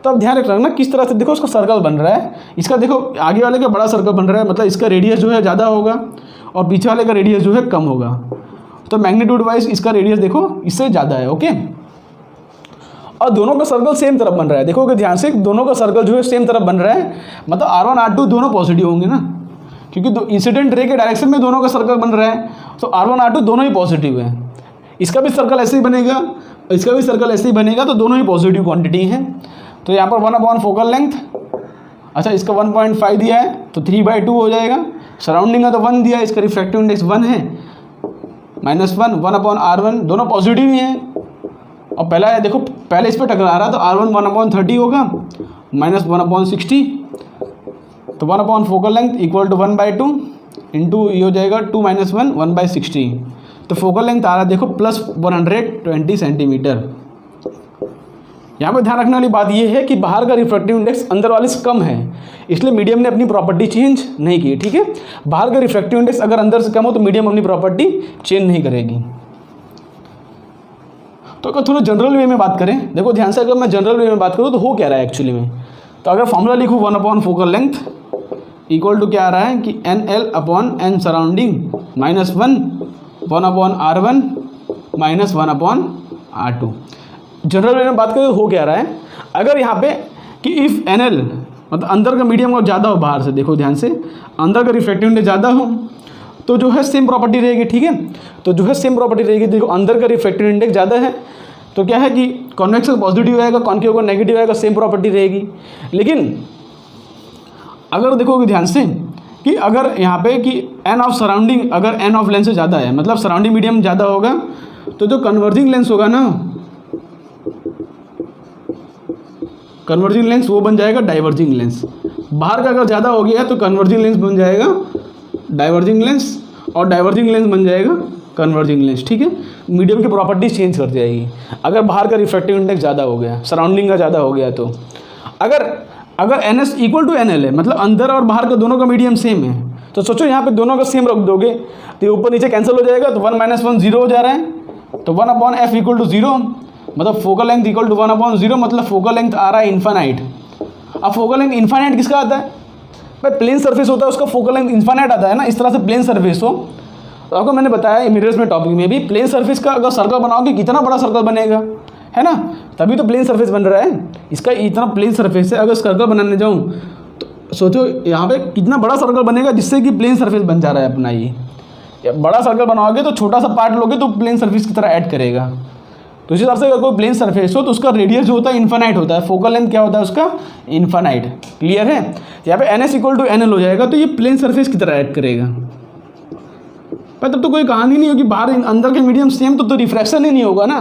तो अब ध्यान रखना किस तरह से, देखो उसका सर्कल बन रहा है, इसका देखो आगे वाले का बड़ा सर्कल बन रहा है, मतलब इसका रेडियस जो है ज़्यादा होगा और पीछे वाले का रेडियस जो है कम होगा। तो मैग्नीट्यूड वाइज इसका रेडियस देखो इससे ज़्यादा है, ओके। और दोनों का सर्कल सेम तरफ बन रहा है, देखोगे ध्यान से दोनों का सर्कल जो है सेम तरफ बन रहा है, मतलब R1 R2 दोनों पॉजिटिव होंगे ना, क्योंकि इंसिडेंट रे के डायरेक्शन में दोनों का सर्कल बन रहा है, तो R1 R2 दोनों ही पॉजिटिव है। इसका भी सर्कल ऐसे ही बनेगा, इसका भी सर्कल ऐसे ही बनेगा, तो दोनों ही पॉजिटिव क्वांटिटी हैं। तो यहाँ पर 1 अपॉन फोकल लेंथ, अच्छा इसका 1.5 दिया है तो 3/2 हो जाएगा, सराउंडिंग का तो 1 दिया है, इसका रिफ्रैक्टिव इंडेक्स 1 है, -1 अपॉन R1 दोनों पॉजिटिव ही हैं। और पहला है देखो पहले इस पर टकरा रहा तो R1 1/30 होगा -1/60, तो 1 upon focal length equal to 1/2 into ये हो जाएगा 2 - 1 1/60। तो फोकल लेंथ आ रहा है देखो प्लस 120 सेंटीमीटर। यहाँ पर ध्यान रखने वाली बात यह है कि बाहर का रिफ्रैक्टिव इंडेक्स अंदर वाले से कम है, इसलिए मीडियम ने अपनी प्रॉपर्टी चेंज नहीं की, ठीक है। बाहर का रिफ्रैक्टिव इंडेक्स अगर अंदर से कम हो तो मीडियम अपनी प्रॉपर्टी चेंज नहीं करेगी। तो अगर थोड़ा जनरल वे में बात करें, देखो ध्यान से, अगर मैं जनरल वे में बात करूँ तो हो क्या रहा है एक्चुअली में, तो अगर फॉर्मूला लिखूँ 1 upon focal length equal to क्या आ रहा है कि NL upon N surrounding -1 upon R1 -1 upon R2। General way में बात करें तो हो क्या रहा है, अगर यहाँ पे कि इफ़ NL मतलब अंदर का मीडियम और ज़्यादा हो, बाहर से देखो ध्यान से अंदर का रिफ्रैक्टिव इंडेक्स ज़्यादा हो तो जो है सेम प्रॉपर्टी रहेगी, ठीक है। तो जो है सेम प्रॉपर्टी रहेगी, देखो अंदर का रिफ्रैक्टिव इंडेक्स ज़्यादा है तो क्या है कि कॉन्वेक्स का पॉजिटिव आएगा, कॉन्केव का नेगेटिव आएगा, सेम प्रॉपर्टी रहेगी। लेकिन अगर देखोगे ध्यान से कि अगर यहाँ पे कि N ऑफ सराउंडिंग अगर N ऑफ लेंस से ज़्यादा है, मतलब सराउंडिंग मीडियम ज़्यादा होगा, तो जो कन्वर्जिंग लेंस होगा ना, कन्वर्जिंग लेंस वो बन जाएगा डाइवर्जिंग लेंस। बाहर का अगर ज़्यादा हो गया है तो कन्वर्जिंग लेंस बन जाएगा डाइवर्जिंग लेंस और डाइवर्जिंग लेंस बन जाएगा कन्वर्जिंग लेंस, ठीक है। मीडियम की प्रॉपर्टीज चेंज कर जाएगी अगर बाहर का रिफ्रैक्टिव इंडेक्स ज़्यादा हो गया, सराउंडिंग का ज़्यादा हो गया। तो अगर NS इक्वल टू NL है, मतलब अंदर और बाहर का दोनों का मीडियम सेम है, तो सोचो यहाँ पे दोनों का सेम रख दोगे तो ऊपर नीचे कैंसिल हो जाएगा, तो 1 - 1 0 हो जा रहा है, तो 1 अपॉन F इक्वल टू 0, मतलब focal length equal to 1 upon 0, मतलब फोकल लेंथ आ रहा है इन्फानाइट। अब फोकल लेंथ इन्फानाइट किसका आता है भाई, प्लेन सरफेस होता है उसका फोकल लेंथ इन्फानाइट आता है ना। इस तरह से प्लेन सरफेस हो तो आपको मैंने बताया मिरर्स में टॉपिक में भी, प्लेन सरफेस का अगर सर्कल बनाओगे कितना बड़ा सर्कल बनेगा, है ना, तभी तो प्लेन सरफेस बन रहा है। इसका इतना प्लेन सरफेस है, अगर सर्कल बनाने जाऊँ तो सोचो यहाँ पे कितना बड़ा सर्कल बनेगा जिससे कि प्लेन सरफेस बन जा रहा है अपना। ये बड़ा सर्कल बनाओगे तो छोटा सा पार्ट लोगे तो प्लेन सरफेस की तरह ऐड करेगा। तो इसी हिसाब से अगर कोई प्लेन सरफेस हो तो उसका रेडियस जो होता है इन्फानाइट होता है, फोकल लेंथ क्या होता है उसका इन्फानाइट। क्लियर है। यहाँ पे NS इक्वल टू NL हो जाएगा, तो ये प्लेन सरफेस की तरह ऐड करेगा। पर तब तो कोई कहानी नहीं होगी, बाहर अंदर के मीडियम सेम तो रिफ्रैक्शन ही नहीं होगा ना।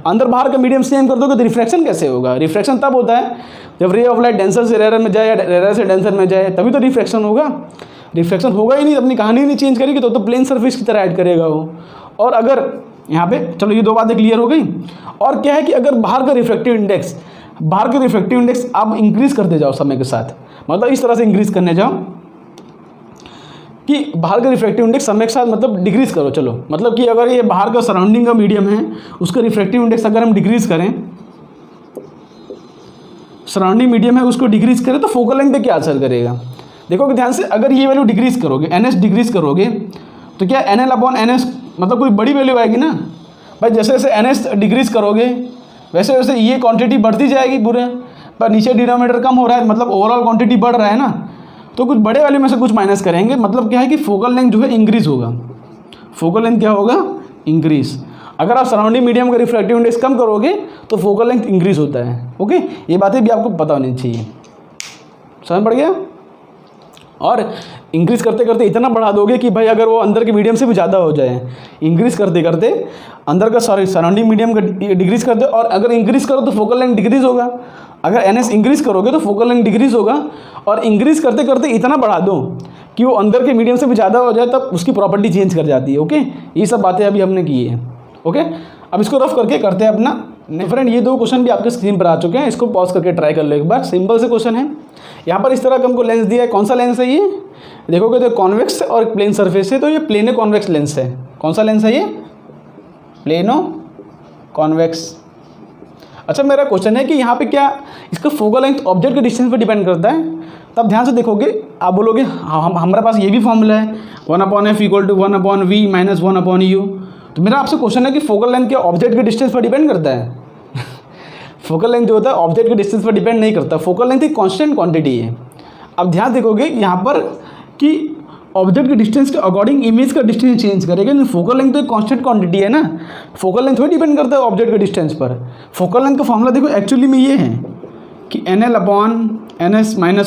अंदर बाहर का मीडियम सेम कर दोगे तो रिफ्रैक्शन कैसे होगा। रिफ्रैक्शन तब होता है जब रे ऑफ लाइट डेंसर से रेयर में जाए या रेयर से डेंसर में जाए, तभी तो रिफ्रैक्शन होगा। रिफ्रैक्शन होगा ही नहीं, अपनी कहानी नहीं चेंज करेगी तो प्लेन सरफेस की तरह ऐड करेगा वो। और अगर यहाँ पे चलो ये दो बातें क्लियर हो गई। और क्या है कि अगर बाहर का रिफ्रैक्टिव इंडेक्स आप इंक्रीज करते जाओ समय के साथ, मतलब इस तरह से इंक्रीज करने जाओ कि बाहर का रिफ्रैक्टिव इंडेक्स समय के साथ मतलब डिक्रीज करो। चलो मतलब कि अगर ये बाहर का सराउंडिंग का मीडियम है उसका रिफ्रैक्टिव इंडेक्स अगर हम डिक्रीज करें, सराउंडिंग मीडियम है उसको डिक्रीज करें तो फोकल लेंथ पे क्या असर करेगा। देखो कि ध्यान से, अगर ये वैल्यू डिक्रीज करोगे, NS डिक्रीज करोगे तो क्या NL अपॉन NS मतलब कोई बड़ी वैल्यू आएगी ना भाई। जैसे जैसे NS डिक्रीज करोगे वैसे वैसे ये क्वांटिटी बढ़ती जाएगी पूरे, पर नीचे डिनोमिनेटर कम हो रहा है, मतलब ओवरऑल क्वांटिटी बढ़ रहा है ना, तो कुछ बड़े वाले में से कुछ माइनस करेंगे, मतलब क्या है कि फोकल लेंथ जो है इंक्रीज होगा। फोकल लेंथ क्या होगा? इंक्रीज। अगर आप सराउंडिंग मीडियम का रिफ्रैक्टिव इंडेक्स कम करोगे तो फोकल लेंथ इंक्रीज होता है। ओके, ये बातें भी आपको पता होनी चाहिए। समझ पड़ गया? और इंक्रीज करते करते इतना बढ़ा दोगे कि भाई अगर वो अंदर के मीडियम से भी ज़्यादा हो जाए, इंक्रीज करते करते अंदर का सराउंडिंग मीडियम का डिक्रीज कर दे, और अगर इंक्रीज करो तो फोकल लेंथ डिक्रीज होगा। अगर NS इंक्रीज करोगे तो फोकल लेंथ डिक्रीज होगा, और इंक्रीज करते करते इतना बढ़ा दो कि वो अंदर के मीडियम से भी ज़्यादा हो जाए, तब उसकी प्रॉपर्टी चेंज कर जाती है। ओके, ये सब बातें अभी हमने की है। ओके, अब इसको रफ करके करते हैं अपना। फ्रेंड, ये 2 क्वेश्चन भी आपके स्क्रीन पर आ चुके हैं, इसको पॉज करके ट्राई कर लो एक बार। सिंपल से क्वेश्चन है। यहाँ पर इस तरह का हमको लेंस दिया है। कौन सा लेंस है ये? देखोगे तो कॉन्वेक्स और प्लेन सरफेस है, तो ये प्लेनो कॉन्वेक्स लेंस है। कौन सा लेंस है ये? Plano convex. अच्छा, मेरा क्वेश्चन है कि यहाँ पे क्या इसका फोकल लेंथ ऑब्जेक्ट के डिस्टेंस पर डिपेंड करता है? तब ध्यान से देखोगे, आप बोलोगे हमारे पास ये भी फॉर्मूला है 1/f = 1/v - 1/u। तो मेरा आपसे क्वेश्चन है कि फोकल लेंथ क्या ऑब्जेक्ट के डिस्टेंस पर डिपेंड करता है? फोकल लेंथ जो होता है ऑब्जेक्ट के डिस्टेंस पर डिपेंड नहीं करता। फोकल लेंथ एक कांस्टेंट क्वांटिटी है। अब ध्यान देखोगे यहाँ पर कि ऑब्जेक्ट के डिस्टेंस के अकॉर्डिंग इमेज का डिस्टेंस चेंज करेगा, लेकिन फोकल लेंथ तो एक कांस्टेंट क्वांटिटी है ना। फोकल लेंथ थोड़ी डिपेंड करता है ऑब्जेक्ट के डिस्टेंस पर। फोकल लेंथ का फॉर्मूला देखो एक्चुअली में ये है कि NL/NS - 1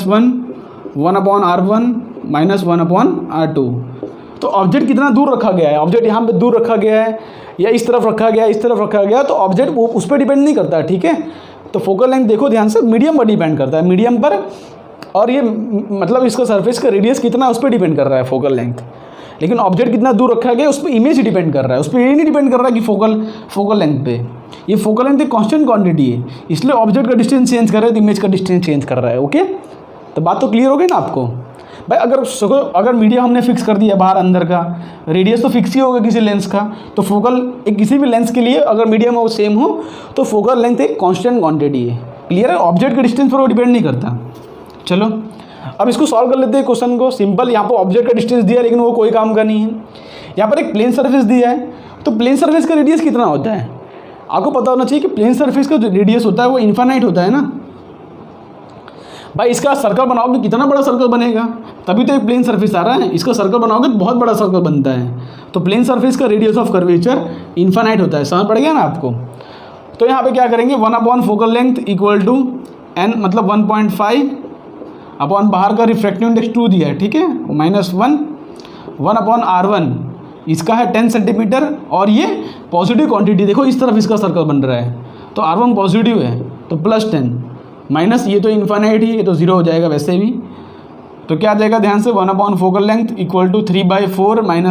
1/R1 - 1/R2। तो ऑब्जेक्ट कितना दूर रखा गया है, ऑब्जेक्ट यहाँ पे दूर रखा गया है या इस तरफ रखा गया, इस तरफ रखा गया, तो ऑब्जेक्ट वो उस पर डिपेंड नहीं करता। ठीक है, तो फोकल लेंथ देखो ध्यान से मीडियम पर डिपेंड करता है, मीडियम पर, और ये मतलब इसका सरफेस का रेडियस कितना उस पर डिपेंड कर रहा है फोकल लेंथ। लेकिन ऑब्जेक्ट कितना दूर रखा गया उस पर इमेज डिपेंड कर रहा है, उस पर ये नहीं डिपेंड कर रहा है कि फोकल लेंथ पे। ये फोकल लेंथ एक कांस्टेंट क्वांटिटी है, इसलिए ऑब्जेक्ट का डिस्टेंस चेंज कर रहा है तो इमेज का डिस्टेंस चेंज कर रहा है। ओके, तो बात तो क्लियर हो गई ना आपको? भाई अगर मीडियम हमने फिक्स कर दिया बाहर अंदर का, रेडियस तो फिक्स ही होगा किसी लेंस का, तो फोकल एक किसी भी लेंस के लिए अगर मीडियम और सेम हो तो फोकल लेंथ एक कांस्टेंट क्वांटिटी है। क्लियर है? ऑब्जेक्ट के डिस्टेंस पर वो डिपेंड नहीं करता। चलो अब इसको सॉल्व कर लेते हैं क्वेश्चन को। सिंपल, यहाँ पर ऑब्जेक्ट का डिस्टेंस दिया है लेकिन वो कोई काम का नहीं है। यहाँ पर एक प्लेन सरफेस दिया है, तो प्लेन सरफेस का रेडियस कितना होता है? आपको पता होना चाहिए कि प्लेन सरफेस का जो रेडियस होता है वो इन्फाइनाइट होता है ना। भाई इसका सर्कल बनाओगे कितना बड़ा सर्कल बनेगा, तभी तो एक प्लेन सरफेस आ रहा है। इसका सर्कल बनाओगे तो बहुत बड़ा सर्कल बनता है। तो प्लेन सरफेस का रेडियस ऑफ कर्वेचर इन्फाइनाइट होता है। समझ पड़ गया ना आपको? तो यहाँ पे क्या करेंगे, 1/4 फोकल लेंथ = n, मतलब 1.5 अपॉन बाहर का रिफ्रैक्टिव इंडेक्स 2 दिया है। ठीक है, -1 1/R1 इसका है 10 सेंटीमीटर, और ये पॉजिटिव क्वांटिटी देखो इस तरफ इसका सर्कल बन रहा है, तो R1 पॉजिटिव है तो +10, माइनस ये तो इन्फाइनाइट ही, ये तो 0 हो जाएगा वैसे भी। तो क्या आ जाएगा ध्यान से, 1/4 फोकल लेंथ = 3/4 - 1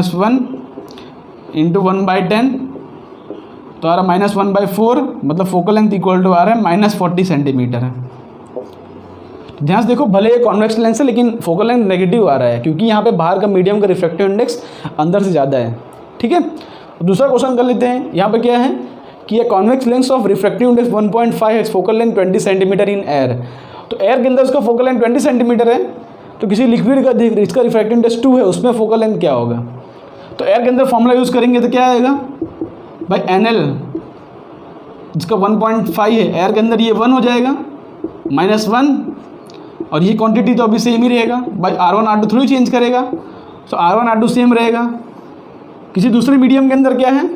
× 1/10, तो आ रहा -1/4, मतलब फोकल लेंथ इक्वल आ रहा है -40 सेंटीमीटर है। ध्यान से देखो, भले ये कॉन्वेक्स लेंस है लेकिन फोकल लेंथ नेगेटिव आ रहा है, क्योंकि यहाँ पे बाहर का मीडियम का रिफ्रैक्टिव इंडेक्स अंदर से ज़्यादा है। ठीक है, दूसरा क्वेश्चन कर लेते हैं। यहाँ पे क्या है कि ये convex lens of refractive index 1.5 focal length 20 centimetre in air. तो एयर के अंदर उसका फोकल लेंथ 20 सेंटीमीटर है, तो किसी लिक्विड का इसका रिफ्रैक्टिव इंडेक्स 2 है, उसमें फोकल लेंथ क्या होगा? तो एयर के अंदर फॉर्मूला यूज़ करेंगे तो क्या आएगा भाई, NL जिसका 1.5 है, एयर के अंदर ये 1 हो जाएगा -1, और ये क्वांटिटी तो अभी सेम ही रहेगा भाई। R1 R2 थोड़ी चेंज करेगा, तो R1 R2 सेम रहेगा। किसी दूसरे मीडियम के अंदर क्या है,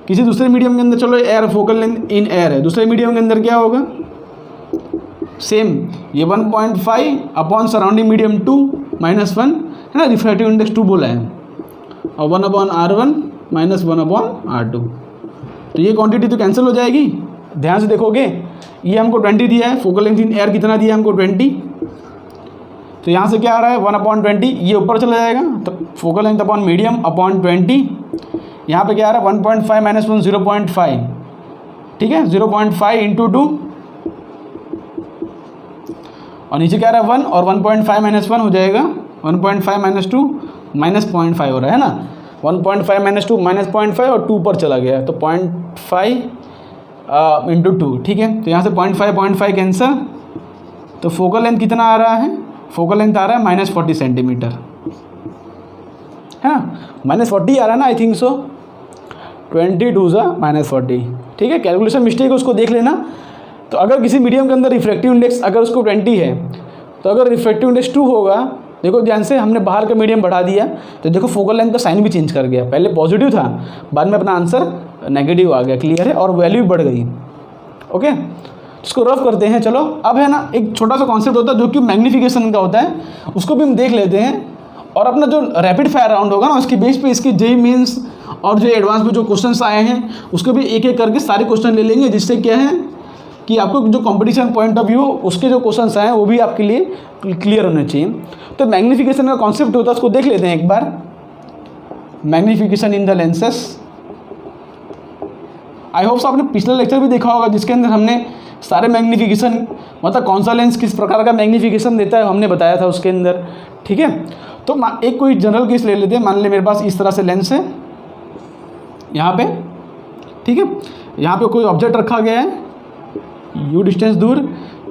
किसी दूसरे मीडियम के अंदर, चलो air focal length in air है, दूसरे मीडियम के अंदर क्या होगा, सेम ये 1.5 अपॉन सराउंडिंग मीडियम 2 -1 है ना, रिफ्रैक्टिव इंडेक्स 2 बोला है, और 1/R1 - 1/R2। तो ये क्वांटिटी तो कैंसिल हो जाएगी। ध्यान से देखोगे, ये हमको 20 दिया है, फोकल लेंथ इन एयर कितना दिया है हमको 20, तो यहाँ से क्या आ रहा है 1/20, ये ऊपर चला जाएगा, तो focal length upon medium upon 20, यहाँ पे क्या आ रहा है 1.5 - 1 0.5, ठीक है, 0.5 × 2, और नीचे क्या आ रहा है 1, और 1.5 - 1 हो जाएगा 1.5 - 2 -0.5 हो रहा है ना, 1.5 - 2 -0.5 और 2 पर चला गया, तो 0.5 × 2, ठीक है। तो यहाँ से 0.5 कैंसर, तो फोकल लेंथ कितना आ रहा है, फोकल लेंथ आ रहा है -40 सेंटीमीटर, है ना, -40 आ रहा है ना, आई थिंक सो, 22 -40, ठीक है। कैलकुलेशन मिस्टेक है उसको देख लेना, तो अगर किसी मीडियम के अंदर रिफ्रैक्टिव इंडेक्स अगर उसको 20 है, तो अगर रिफ्रैक्टिव इंडेक्स 2 होगा, देखो ध्यान से हमने बाहर का मीडियम बढ़ा दिया, तो देखो फोकल लेंथ का साइन भी चेंज कर गया, पहले पॉजिटिव था, बाद में अपना आंसर नेगेटिव आ गया, क्लियर है, और वैल्यू भी बढ़ गई। ओके, इसको रफ करते हैं। चलो अब है ना, एक छोटा सा कॉन्सेप्ट होता है जो कि मैग्नीफिकेशन का होता है, उसको भी हम देख लेते हैं, और अपना जो रैपिड फायर राउंड होगा ना, उसके बेस पे इसके जेईई मेंस और जो एडवांस में जो क्वेश्चंस आए हैं उसको भी एक एक करके सारे क्वेश्चन ले लेंगे, जिससे क्या है कि आपको जो कंपटीशन पॉइंट ऑफ व्यू उसके जो क्वेश्चंस आए हैं वो भी आपके लिए क्लियर होने चाहिए। तो मैग्नीफिकेशन का कॉन्सेप्ट होता है, उसको देख लेते हैं एक बार। Magnification in the lenses, I hope आपने पिछला लेक्चर भी देखा होगा, जिसके अंदर हमने सारे मैग्नीफिकेशन, मतलब कौन सा लेंस किस प्रकार का मैग्नीफिकेशन देता है, हमने बताया था उसके अंदर। ठीक है, तो एक कोई जनरल केस ले लेते हैं। मान ले मेरे पास इस तरह से लेंस है यहाँ पे, ठीक है, यहाँ पे कोई ऑब्जेक्ट रखा गया है, यू डिस्टेंस दूर,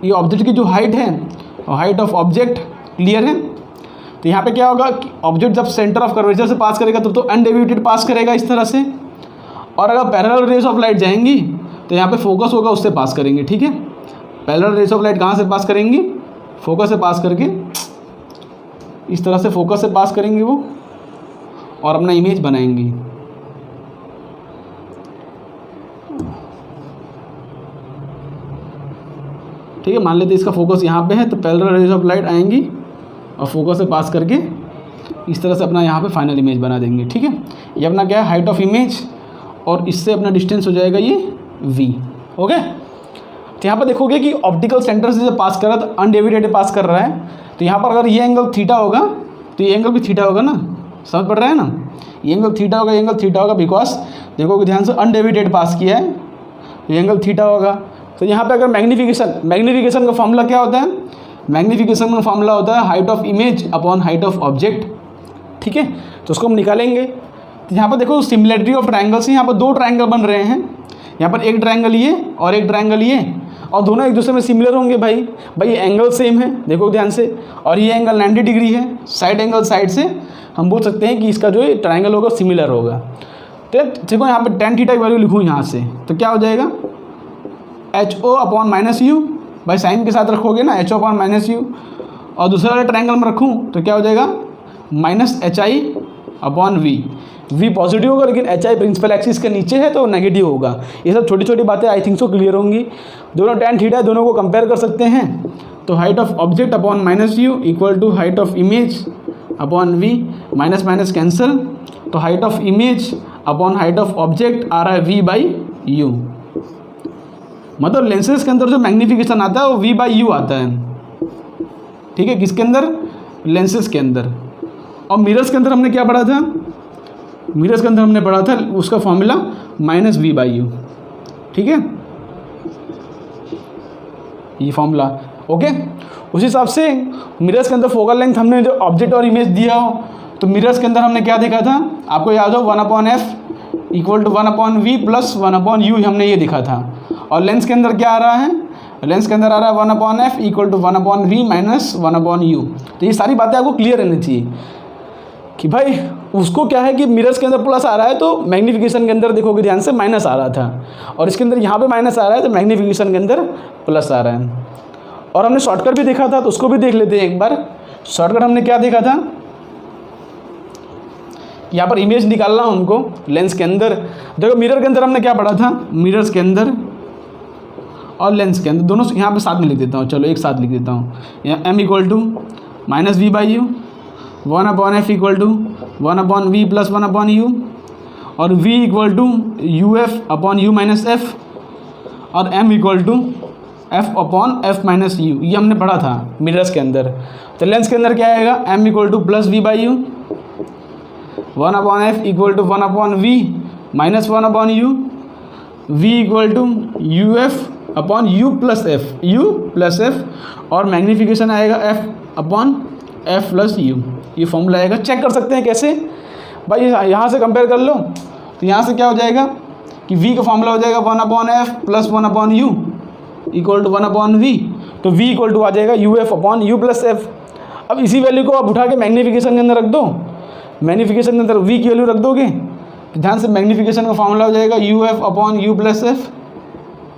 ये ऑब्जेक्ट की जो हाइट है, हाइट ऑफ ऑब्जेक्ट क्लियर है। तो यहाँ पे क्या होगा कि ऑब्जेक्ट जब सेंटर ऑफ कर्वेचर से पास करेगा तो अनडेविएटेड पास करेगा इस तरह से, और अगर पैरेलल रेज ऑफ लाइट जाएंगी तो यहाँ पे फोकस होगा, उससे पास करेंगे। ठीक है, पैरेलल रेज ऑफ लाइट कहाँ से पास करेंगी, फोकस से पास करके, इस तरह से फोकस से पास करेंगी वो, और अपना इमेज बनाएंगी। ठीक है, मान लेते इसका फोकस यहाँ पे है, तो पैरेलल रेज ऑफ लाइट आएंगी और फोकस से पास करके इस तरह से अपना यहाँ पे फाइनल इमेज बना देंगे। ठीक है, ये अपना क्या है, हाइट ऑफ इमेज, और इससे अपना डिस्टेंस हो जाएगा ये v। ओके, तो यहाँ पर देखोगे कि ऑप्टिकल सेंटर से जब पास कर रहा है तो अनडेविएटेड पास कर रहा है, तो यहाँ पर अगर ये एंगल थीटा होगा तो ये एंगल भी थीटा होगा ना, समझ पड़ रहा है ना, ये एंगल थीटा होगा, ये एंगल थीटा होगा, बिकॉज देखो ध्यान से अनडेविएटेड पास किया है, ये एंगल थीटा होगा। तो यहाँ पे अगर मैग्नीफिकेशन का फॉर्मूला क्या होता है, मैग्नीफिकेशन का फॉर्मूला होता है height of image upon height of object. ठीक है, तो उसको हम निकालेंगे। तो यहाँ पर देखो सिमिलरिटी ऑफ ट्रायंगल्स, यहाँ पर दो ट्रायंगल बन रहे हैं, यहाँ पर एक ट्रायंगल ये और एक ट्रायंगल ये, और दोनों एक दूसरे में सिमिलर होंगे। भाई ये एंगल सेम है, देखो ध्यान से, और ये एंगल 90 डिग्री है, साइड एंगल साइड से हम बोल सकते हैं कि इसका जो ट्रायंगल होगा सिमिलर होगा। तो देखो यहाँ पे tan थीटा की वैल्यू लिखूँ यहाँ से, तो क्या हो जाएगा HO अपॉन माइनस यू, भाई साइन के साथ रखोगे ना HO अपॉन माइनस यू, और दूसरे वाले ट्रायंगल में रखूँ तो क्या हो जाएगा minus HI upon V positive होगा, लेकिन HI प्रिंसिपल एक्सिस के नीचे है तो नेगेटिव होगा। ये सब छोटी छोटी बातें आई थिंक सो क्लियर होंगी। दोनों tan थीटा, दोनों को कंपेयर कर सकते हैं। तो height of object upon minus u equal to height of image upon V, minus minus cancel, तो height of image upon height of object आ रहा है V बाई यू। मतलब लेंसेज के अंदर जो मैग्नीफिकेशन आता है वो V बाई यू आता है। ठीक है, किसके अंदर, लेंसेज के अंदर। और मिरर्स के अंदर हमने क्या पढ़ा था, मिरर्स के अंदर हमने पढ़ा था उसका formula minus V by you. ठीक है, ये फॉर्मूला। ओके, उस हिसाब से मिरर्स के अंदर फोकल लेंथ हमने जो ऑब्जेक्ट और इमेज दिया हो, तो मिरर्स के अंदर हमने क्या देखा था, आपको याद हो 1/f equal to 1/v plus 1/u, हमने ये देखा था। और लेंस के अंदर क्या आ रहा है, लेंस के अंदर आ रहा है 1/f equal to 1/v minus 1/u। तो ये सारी बातें आपको क्लियर रहनी चाहिए कि भाई उसको क्या है कि मिरर्स के अंदर प्लस आ रहा है तो मैग्नीफिकेशन के अंदर देखोगे ध्यान से माइनस आ रहा था, और इसके अंदर यहाँ पे माइनस आ रहा है तो मैग्नीफिकेशन के अंदर प्लस आ रहा है। और हमने शॉर्टकट भी देखा था, तो उसको भी देख लेते हैं एक बार। शॉर्टकट हमने क्या देखा था, यहाँ पर इमेज निकालना हमको लेंस के अंदर। देखो मिरर के अंदर हमने क्या पढ़ा था, मिरर्स के अंदर और लेंस के अंदर दोनों यहाँ पे साथ में लिख देता हूँ, चलो एक साथ लिख देता हूँ। यहाँ m equal to minus V by u, 1/f equal to 1/v plus 1/u, और v equal to uf upon u minus f, और m equal to f upon f minus u। ये हमने पढ़ा था मिरर्स के अंदर। तो लेंस के अंदर क्या आएगा, m equal to plus v by u, 1/f equal to 1/v minus 1/u, v equal to uf upon u plus f, और मैग्नीफिकेशन आएगा f upon f plus u। ये फॉर्मूला आएगा, चेक कर सकते हैं कैसे भाई, यहाँ से कंपेयर कर लो। तो यहाँ से क्या हो जाएगा कि v का फॉर्मूला हो जाएगा 1/f plus 1/u equal to 1/v, तो v इक्वल टू आ जाएगा uf upon u plus f। अब इसी वैल्यू को आप उठा के मैग्नीफिकेशन के अंदर रख दो, मैग्नीफिकेशन के अंदर v की वैल्यू रख दोगे तो ध्यान से मैग्नीफिकेशन का फॉर्मूला हो जाएगा uf upon u plus f।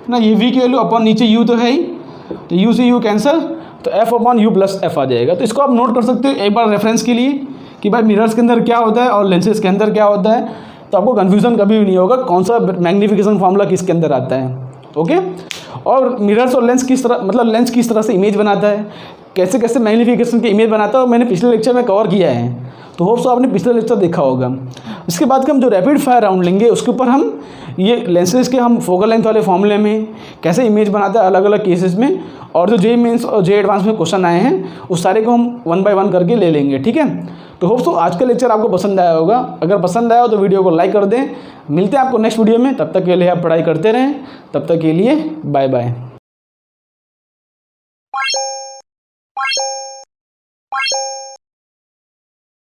ना, ये v की वैल्यू अपॉन नीचे u तो है ही, तो u से u कैंसिल, तो f upon u plus f आ जाएगा। तो इसको आप नोट कर सकते हो एक बार रेफरेंस के लिए कि भाई मिरर्स के अंदर क्या होता है और लेंसेज के अंदर क्या होता है, तो आपको कन्फ्यूज़न कभी भी नहीं होगा कौन सा मैग्नीफिकेशन फार्मूला किसके अंदर आता है। ओके, और मिरर्स और लेंस किस तरह, मतलब लेंस किस तरह से इमेज बनाता है, कैसे कैसे मैग्नीफिकेशन की इमेज बनाता है, और मैंने पिछले लेक्चर में कवर किया है, तो होप सो आपने पिछले लेक्चर देखा होगा। इसके बाद हम जो रैपिड फायर राउंड लेंगे उसके ऊपर हम ये लेंसेज के हम फोकल लेंथ वाले फॉर्मूले में कैसे इमेज बनाता है अलग अलग केसेस में, और जो जे मेंस और जे एडवांस में क्वेश्चन आए हैं उस सारे को हम 1 बाय 1 करके ले लेंगे। ठीक है, तो होप सो आज का लेक्चर आपको पसंद आया होगा। अगर पसंद आया हो तो वीडियो को लाइक कर दें। मिलते हैं आपको नेक्स्ट वीडियो में, तब तक के लिए आप पढ़ाई करते रहें। तब तक के लिए बाय बाय।